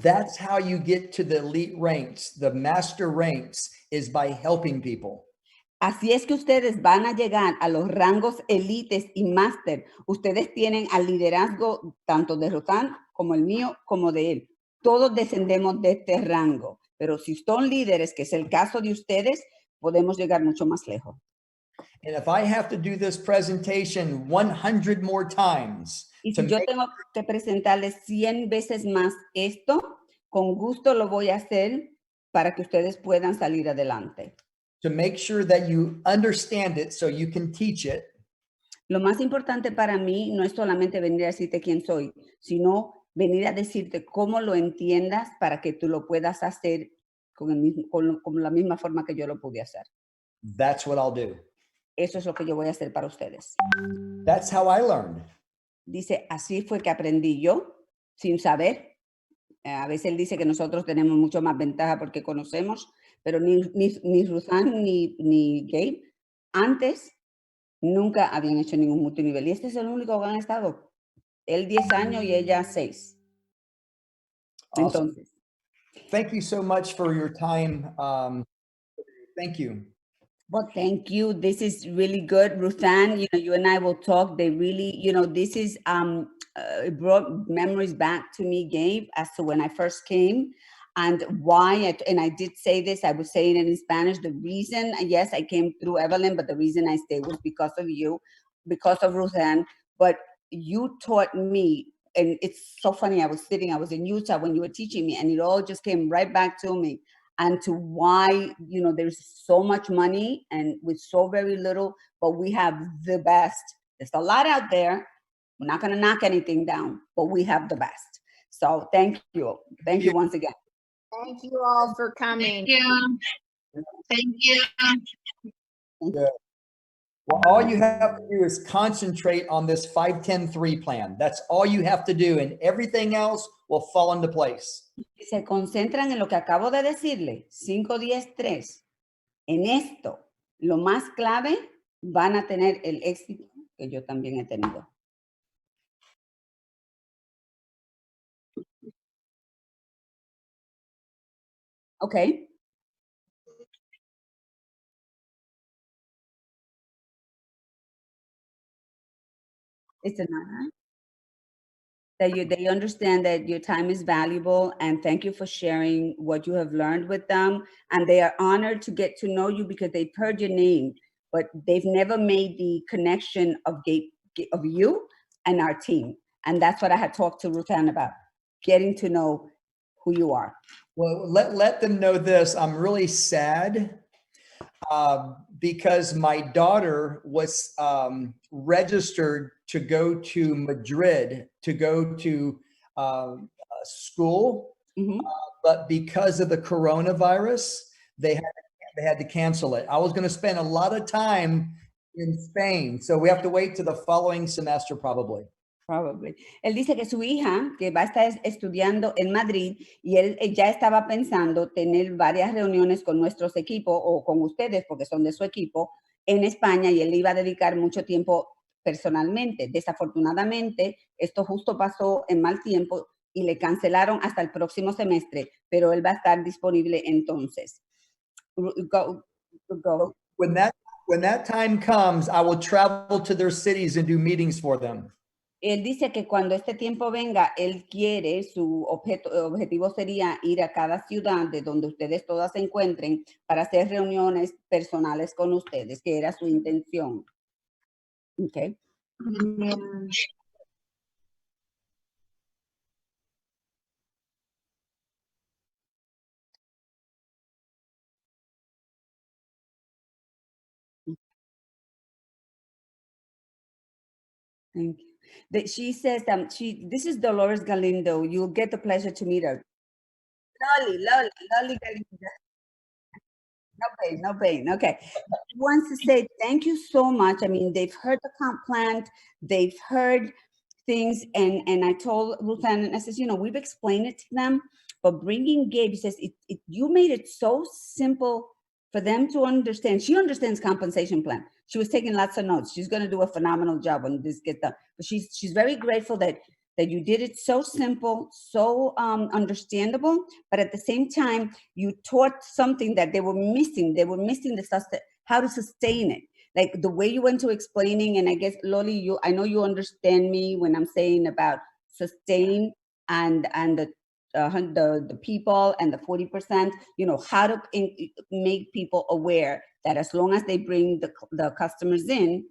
That's how you get to the elite ranks, the master ranks, is by helping people. Así es que ustedes van a llegar a los rangos elites y máster. Ustedes tienen al liderazgo tanto de Rutan como el mío, como de él. Todos descendemos de este rango. Pero si son líderes, que es el caso de ustedes, podemos llegar mucho más lejos. And if I have to do this presentation 100 more times, y si yo tengo que presentarles 100 veces más esto, con gusto lo voy a hacer para que ustedes puedan salir adelante. To make sure that you understand it so you can teach it. Lo más importante para mí no es solamente venir a decirte quién soy, sino venir a decirte cómo lo entiendas para que tú lo puedas hacer con la misma forma que yo lo pude hacer. That's what I'll do. Eso es lo que yo voy a hacer para ustedes. That's how I learned. Dice, así fue que aprendí yo, sin saber. A veces él dice que nosotros tenemos mucho más ventaja porque conocemos, pero ni Rusan ni Gabe antes nunca habían hecho ningún multinivel. Y este es el único que han estado. Él 10 años y ella 6. Awesome. Entonces. Thank you so much for your time. Thank you. Well, thank you. This is really good, Ruthann. You and I will talk. They really, this is it brought memories back to me, Gabe, as to when I first came and why. And I did say this. I was saying it in Spanish. The reason, yes, I came through Evelyn, but the reason I stayed was because of you, because of Ruthann. But you taught me, and it's so funny. I was in Utah when you were teaching me, and it all just came right back to me. And to why, there's so much money and with so very little, but we have the best. There's a lot out there. We're not going to knock anything down, but we have the best. So thank you. Thank you once again. Thank you all for coming. Thank you. Thank you. Well, all you have to do is concentrate on this 5-10-3 plan. That's all you have to do, and everything else will fall into place. Se concentran en lo que acabo de decirle, 5-10-3. En esto, lo más clave, van a tener el éxito que yo también he tenido. Okay. It's another. That they understand that your time is valuable, and thank you for sharing what you have learned with them. And they are honored to get to know you because they've heard your name, but they've never made the connection of you and our team. And that's what I had talked to Ruthann about, getting to know who you are. Well, let them know this. I'm really sad because my daughter was registered to go to Madrid to go to school, but because of the coronavirus, they had to cancel it. I was going to spend a lot of time in Spain, so we have to wait to the following semester probably. Probably. Él dice que su hija, que va a estar estudiando en Madrid, y él ya estaba pensando tener varias reuniones con nuestros equipos o con ustedes, porque son de su equipo, en España, y él iba a dedicar mucho tiempo personalmente. Desafortunadamente, esto justo pasó en mal tiempo y le cancelaron hasta el próximo semestre, pero él va a estar disponible entonces. Go. When that time comes, I will travel to their cities and do meetings for them. Él dice que cuando este tiempo venga, él quiere, su objetivo sería ir a cada ciudad de donde ustedes todas se encuentren para hacer reuniones personales con ustedes, que era su intención. Okay. Thank you. She says, this is Dolores Galindo. You'll get the pleasure to meet her. Lolly Galindo. No pain. Okay. She wants to say thank you so much. I mean, they've heard the comp plan, they've heard things, and I told Ruthann, I says, we've explained it to them, but bringing Gabe, he says, you made it so simple for them to understand. She understands compensation plan. She was taking lots of notes. She's going to do a phenomenal job when this gets done. But she's very grateful that you did it so simple, so understandable, but at the same time, you taught something that they were missing. They were missing how to sustain it. Like the way you went to explaining, and I guess, Loli, I know you understand me when I'm saying about sustain and the people and the 40%, how to make people aware that as long as they bring the customers in,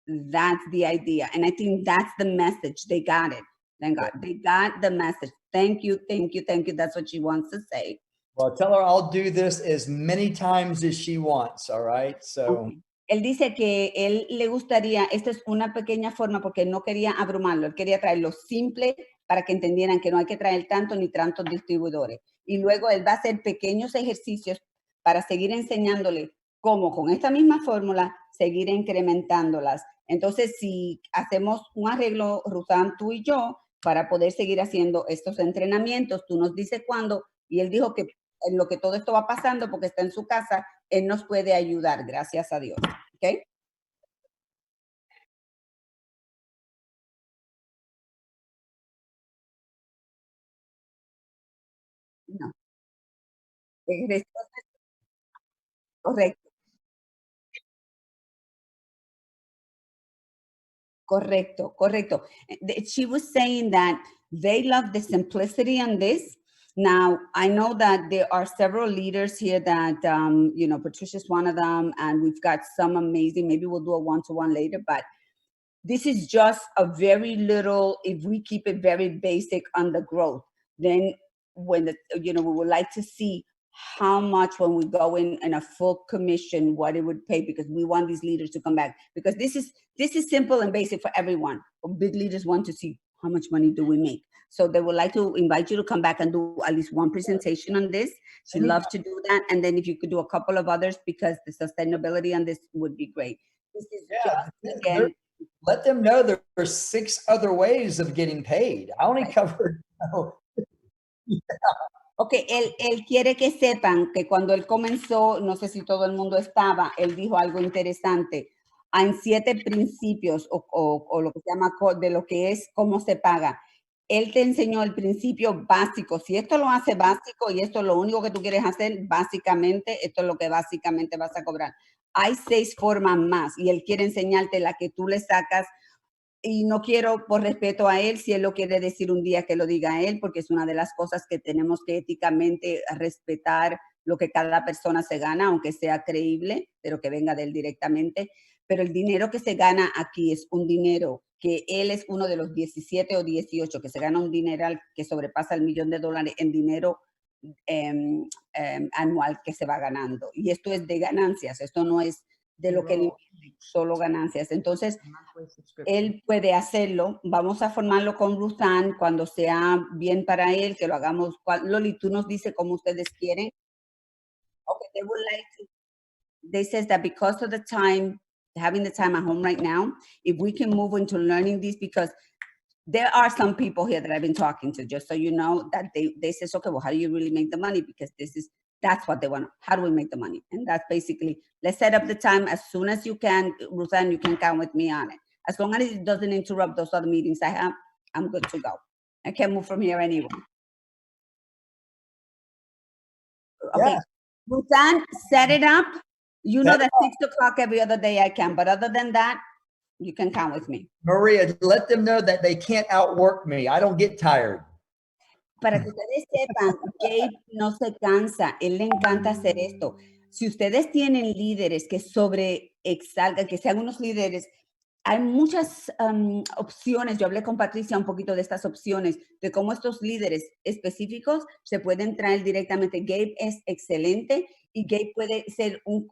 that's the idea. And I think that's the message. They got it. Thank God. They got the message. Thank you. That's what she wants to say. Well, tell her I'll do this as many times as she wants, all right? So. Okay. Él dice que él le gustaría, esta es una pequeña forma porque no quería abrumarlo, él quería traerlo simple para que entendieran que no hay que traer tanto ni tantos distribuidores. Y luego él va a hacer pequeños ejercicios para seguir enseñándole cómo con esta misma fórmula seguir incrementándolas. Entonces, si hacemos un arreglo, Ruthann, tú y yo, para poder seguir haciendo estos entrenamientos, tú nos dices cuándo, y él dijo que en lo que todo esto va pasando, porque está en su casa, él nos puede ayudar, gracias a Dios. ¿Ok? No. Correcto. Correcto. She was saying that they love the simplicity on this. Now, I know that there are several leaders here that, Patricia's one of them, and we've got some amazing, maybe we'll do a one-to-one later, but this is just a very little, if we keep it very basic on the growth, then when we would like to see how much when we go in a full commission, what it would pay, because we want these leaders to come back, because this is simple and basic for everyone. Big leaders want to see how much money do we make. So they would like to invite you to come back and do at least one presentation on this. She'd love to do that. And then if you could do a couple of others, because the sustainability on this would be great. This is just, again, let them know there's 6 other ways of getting paid. I only covered. Ok, él quiere que sepan que cuando él comenzó, no sé si todo el mundo estaba, él dijo algo interesante. En 7 principios o lo que se llama de lo que es cómo se paga. Él te enseñó el principio básico. Si esto lo hace básico y esto es lo único que tú quieres hacer, básicamente, esto es lo que básicamente vas a cobrar. Hay 6 formas más y él quiere enseñarte la que tú le sacas. Y no quiero, por respeto a él, si él lo quiere decir un día, que lo diga él, porque es una de las cosas que tenemos que éticamente respetar lo que cada persona se gana, aunque sea creíble, pero que venga de él directamente. Pero el dinero que se gana aquí es un dinero que él es uno de los 17 o 18 que se gana un dineral que sobrepasa el $1,000,000 en dinero anual que se va ganando. Y esto es de ganancias, esto no es de lo que él invierte, solo ganancias. Entonces, él puede hacerlo. Vamos a formarlo con Rusan cuando sea bien para él, que lo hagamos. Loli, tú nos dices cómo ustedes quieren. Okay, they would like to. They says that because of the time, having the time at home right now, if we can move into learning this, because there are some people here that I've been talking to, just so you know, that they says, okay, well, how do you really make the money? Because that's what they want. How do we make the money? And that's basically, let's set up the time as soon as you can. Rusan, you can count with me on it. As long as it doesn't interrupt those other meetings I have, I'm good to go. I can't move from here anyway. Okay, Yeah. Rusan, set it up. You know that 6 o'clock every other day I can, but other than that, you can count with me. Maria, let them know that they can't outwork me. I don't get tired. Para que ustedes sepan, Gabe no se cansa, él le encanta hacer esto. Si ustedes tienen líderes que sobreexalgan, que sean unos líderes, hay muchas opciones. Yo hablé con Patricia un poquito de estas opciones, de cómo estos líderes específicos se pueden traer directamente. Gabe es excelente y Gabe puede ser un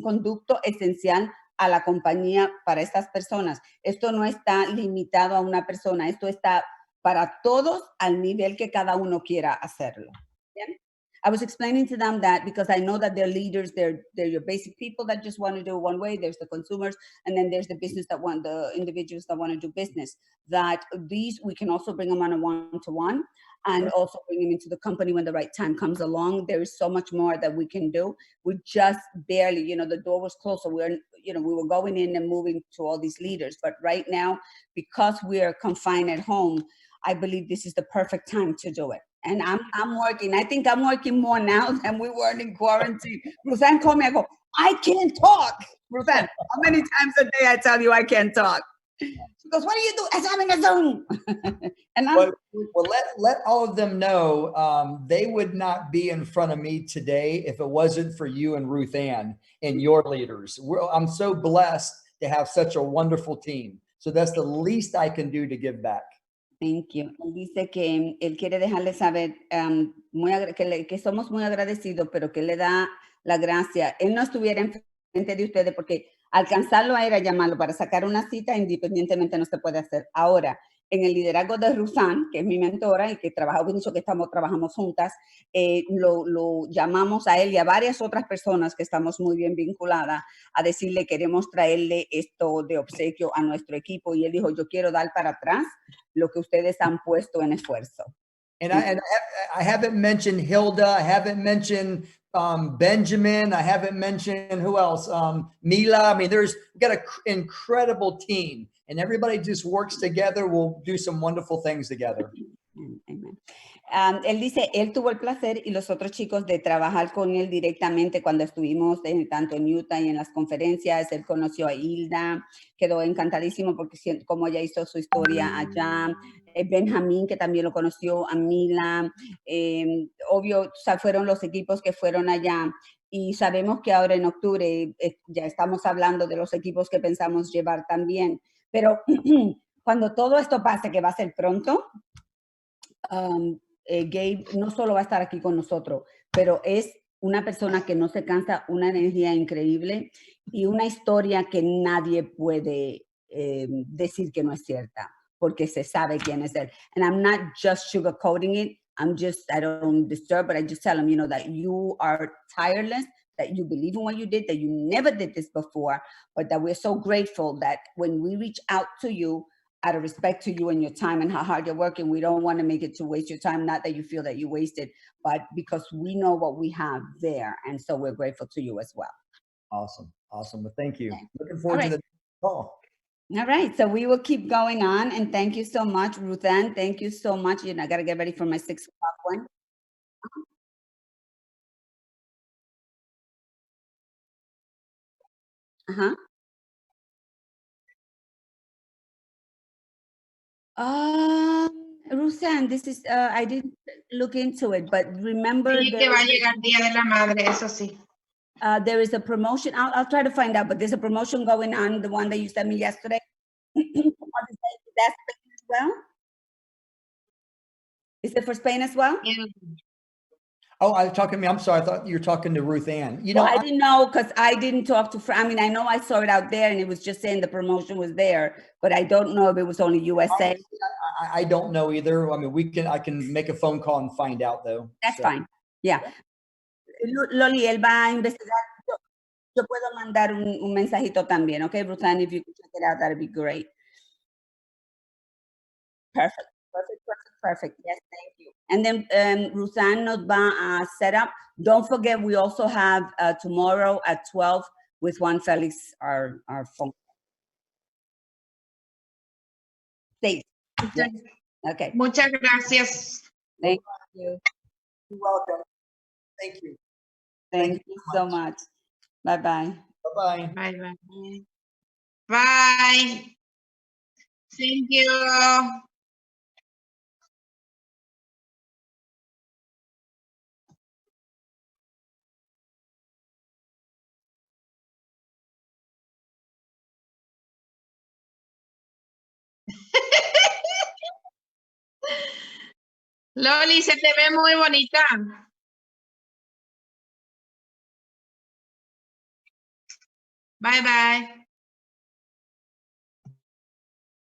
conducto esencial a la compañía para estas personas. Esto no está limitado a una persona, esto está para todos al nivel que cada uno quiera hacerlo. ¿Bien? I was explaining to them that because I know that they're leaders, they're your basic people that just want to do one way, there's the consumers, and then there's the business the individuals that want to do business. That these, we can also bring them on a one-to-one and also bring them into the company when the right time comes along. There is so much more that we can do. We just barely, the door was closed, so we were going in and moving to all these leaders. But right now, because we are confined at home, I believe this is the perfect time to do it. And I'm working. I think I'm working more now than we were in quarantine. Rusan called me. I go, I can't talk. Rusan, how many times a day I tell you I can't talk? She goes, what do you do? I'm in a Zoom. And well, let all of them know they would not be in front of me today if it wasn't for you and Ruth Ann and your leaders. I'm so blessed to have such a wonderful team. So that's the least I can do to give back. Thank you. Él dice que él quiere dejarle saber que somos muy agradecidos, pero que le da la gracia. Él no estuviera enfrente de ustedes porque alcanzarlo a él a llamarlo para sacar una cita independientemente no se puede hacer. Ahora, en el liderazgo de Rusan, que es mi mentora y que trabajamos juntas, lo llamamos a él y a varias otras personas que estamos muy bien vinculadas a decirle queremos traerle esto de obsequio a nuestro equipo. Y él dijo, yo quiero dar para atrás lo que ustedes han puesto en esfuerzo. And I haven't mentioned Hilda. I haven't mentioned Benjamin. I haven't mentioned who else? Mila. I mean, we've got an incredible team, and everybody just works together. We'll do some wonderful things together. Amen. Él dice, él tuvo el placer y los otros chicos de trabajar con él directamente cuando estuvimos tanto en Utah y en las conferencias. Él conoció a Hilda, quedó encantadísimo porque como ella hizo su historia allá. Benjamín, que también lo conoció, a Mila. Obvio, o sea, fueron los equipos que fueron allá. Y sabemos que ahora en octubre ya estamos hablando de los equipos que pensamos llevar también. Pero cuando todo esto pase, que va a ser pronto, Gabe no solo va a estar aquí con nosotros, pero es una persona que no se cansa, una energía increíble y una historia que nadie puede decir que no es cierta. porque se sabe quién es él. And I'm not just sugarcoating it. I don't disturb, but I just tell them, that you are tireless, that you believe in what you did, that you never did this before, but that we're so grateful that when we reach out to you, out of respect to you and your time and how hard you're working, we don't want to make it to waste your time. Not that you feel that you wasted, but because we know what we have there. And so we're grateful to you as well. Awesome. Well, thank you. Okay. Looking forward to the call. All right. So we will keep going on. And thank you so much, Ruth Ann. Thank you so much. I got to get ready for my 6 o'clock one. Uh-huh. Rusan, this is, I didn't look into it, but remember Sí, que va a llegar Día de la Madre, eso sí. There is a promotion. I'll try to find out, but there's a promotion going on, the one that you sent me yesterday. That's Spain as well? Is it for Spain as well? Yeah. Oh, I'm talking to me. I'm sorry. I thought you were talking to Ruth Ann. Well, I didn't know because I didn't talk to, I mean, I know I saw it out there and it was just saying the promotion was there, but I don't know if it was only USA. I don't know either. I mean, I can make a phone call and find out though. That's fine. Yeah. Loli, él va a investigar. Yo puedo mandar un mensajito también, okay, Ruth Ann, if you could check it out, that'd be great. Perfect. Yes, thank you. And then Ruth Ann nos va a set up. Don't forget, we also have tomorrow at 12 with Juan Felix, our phone. Yes. Okay. Muchas gracias. Thank you. You're welcome. Thank you. Thank you so much. Bye-bye. Bye-bye. Bye. Bye. Thank you. Loli, se te ve muy bonita. Bye.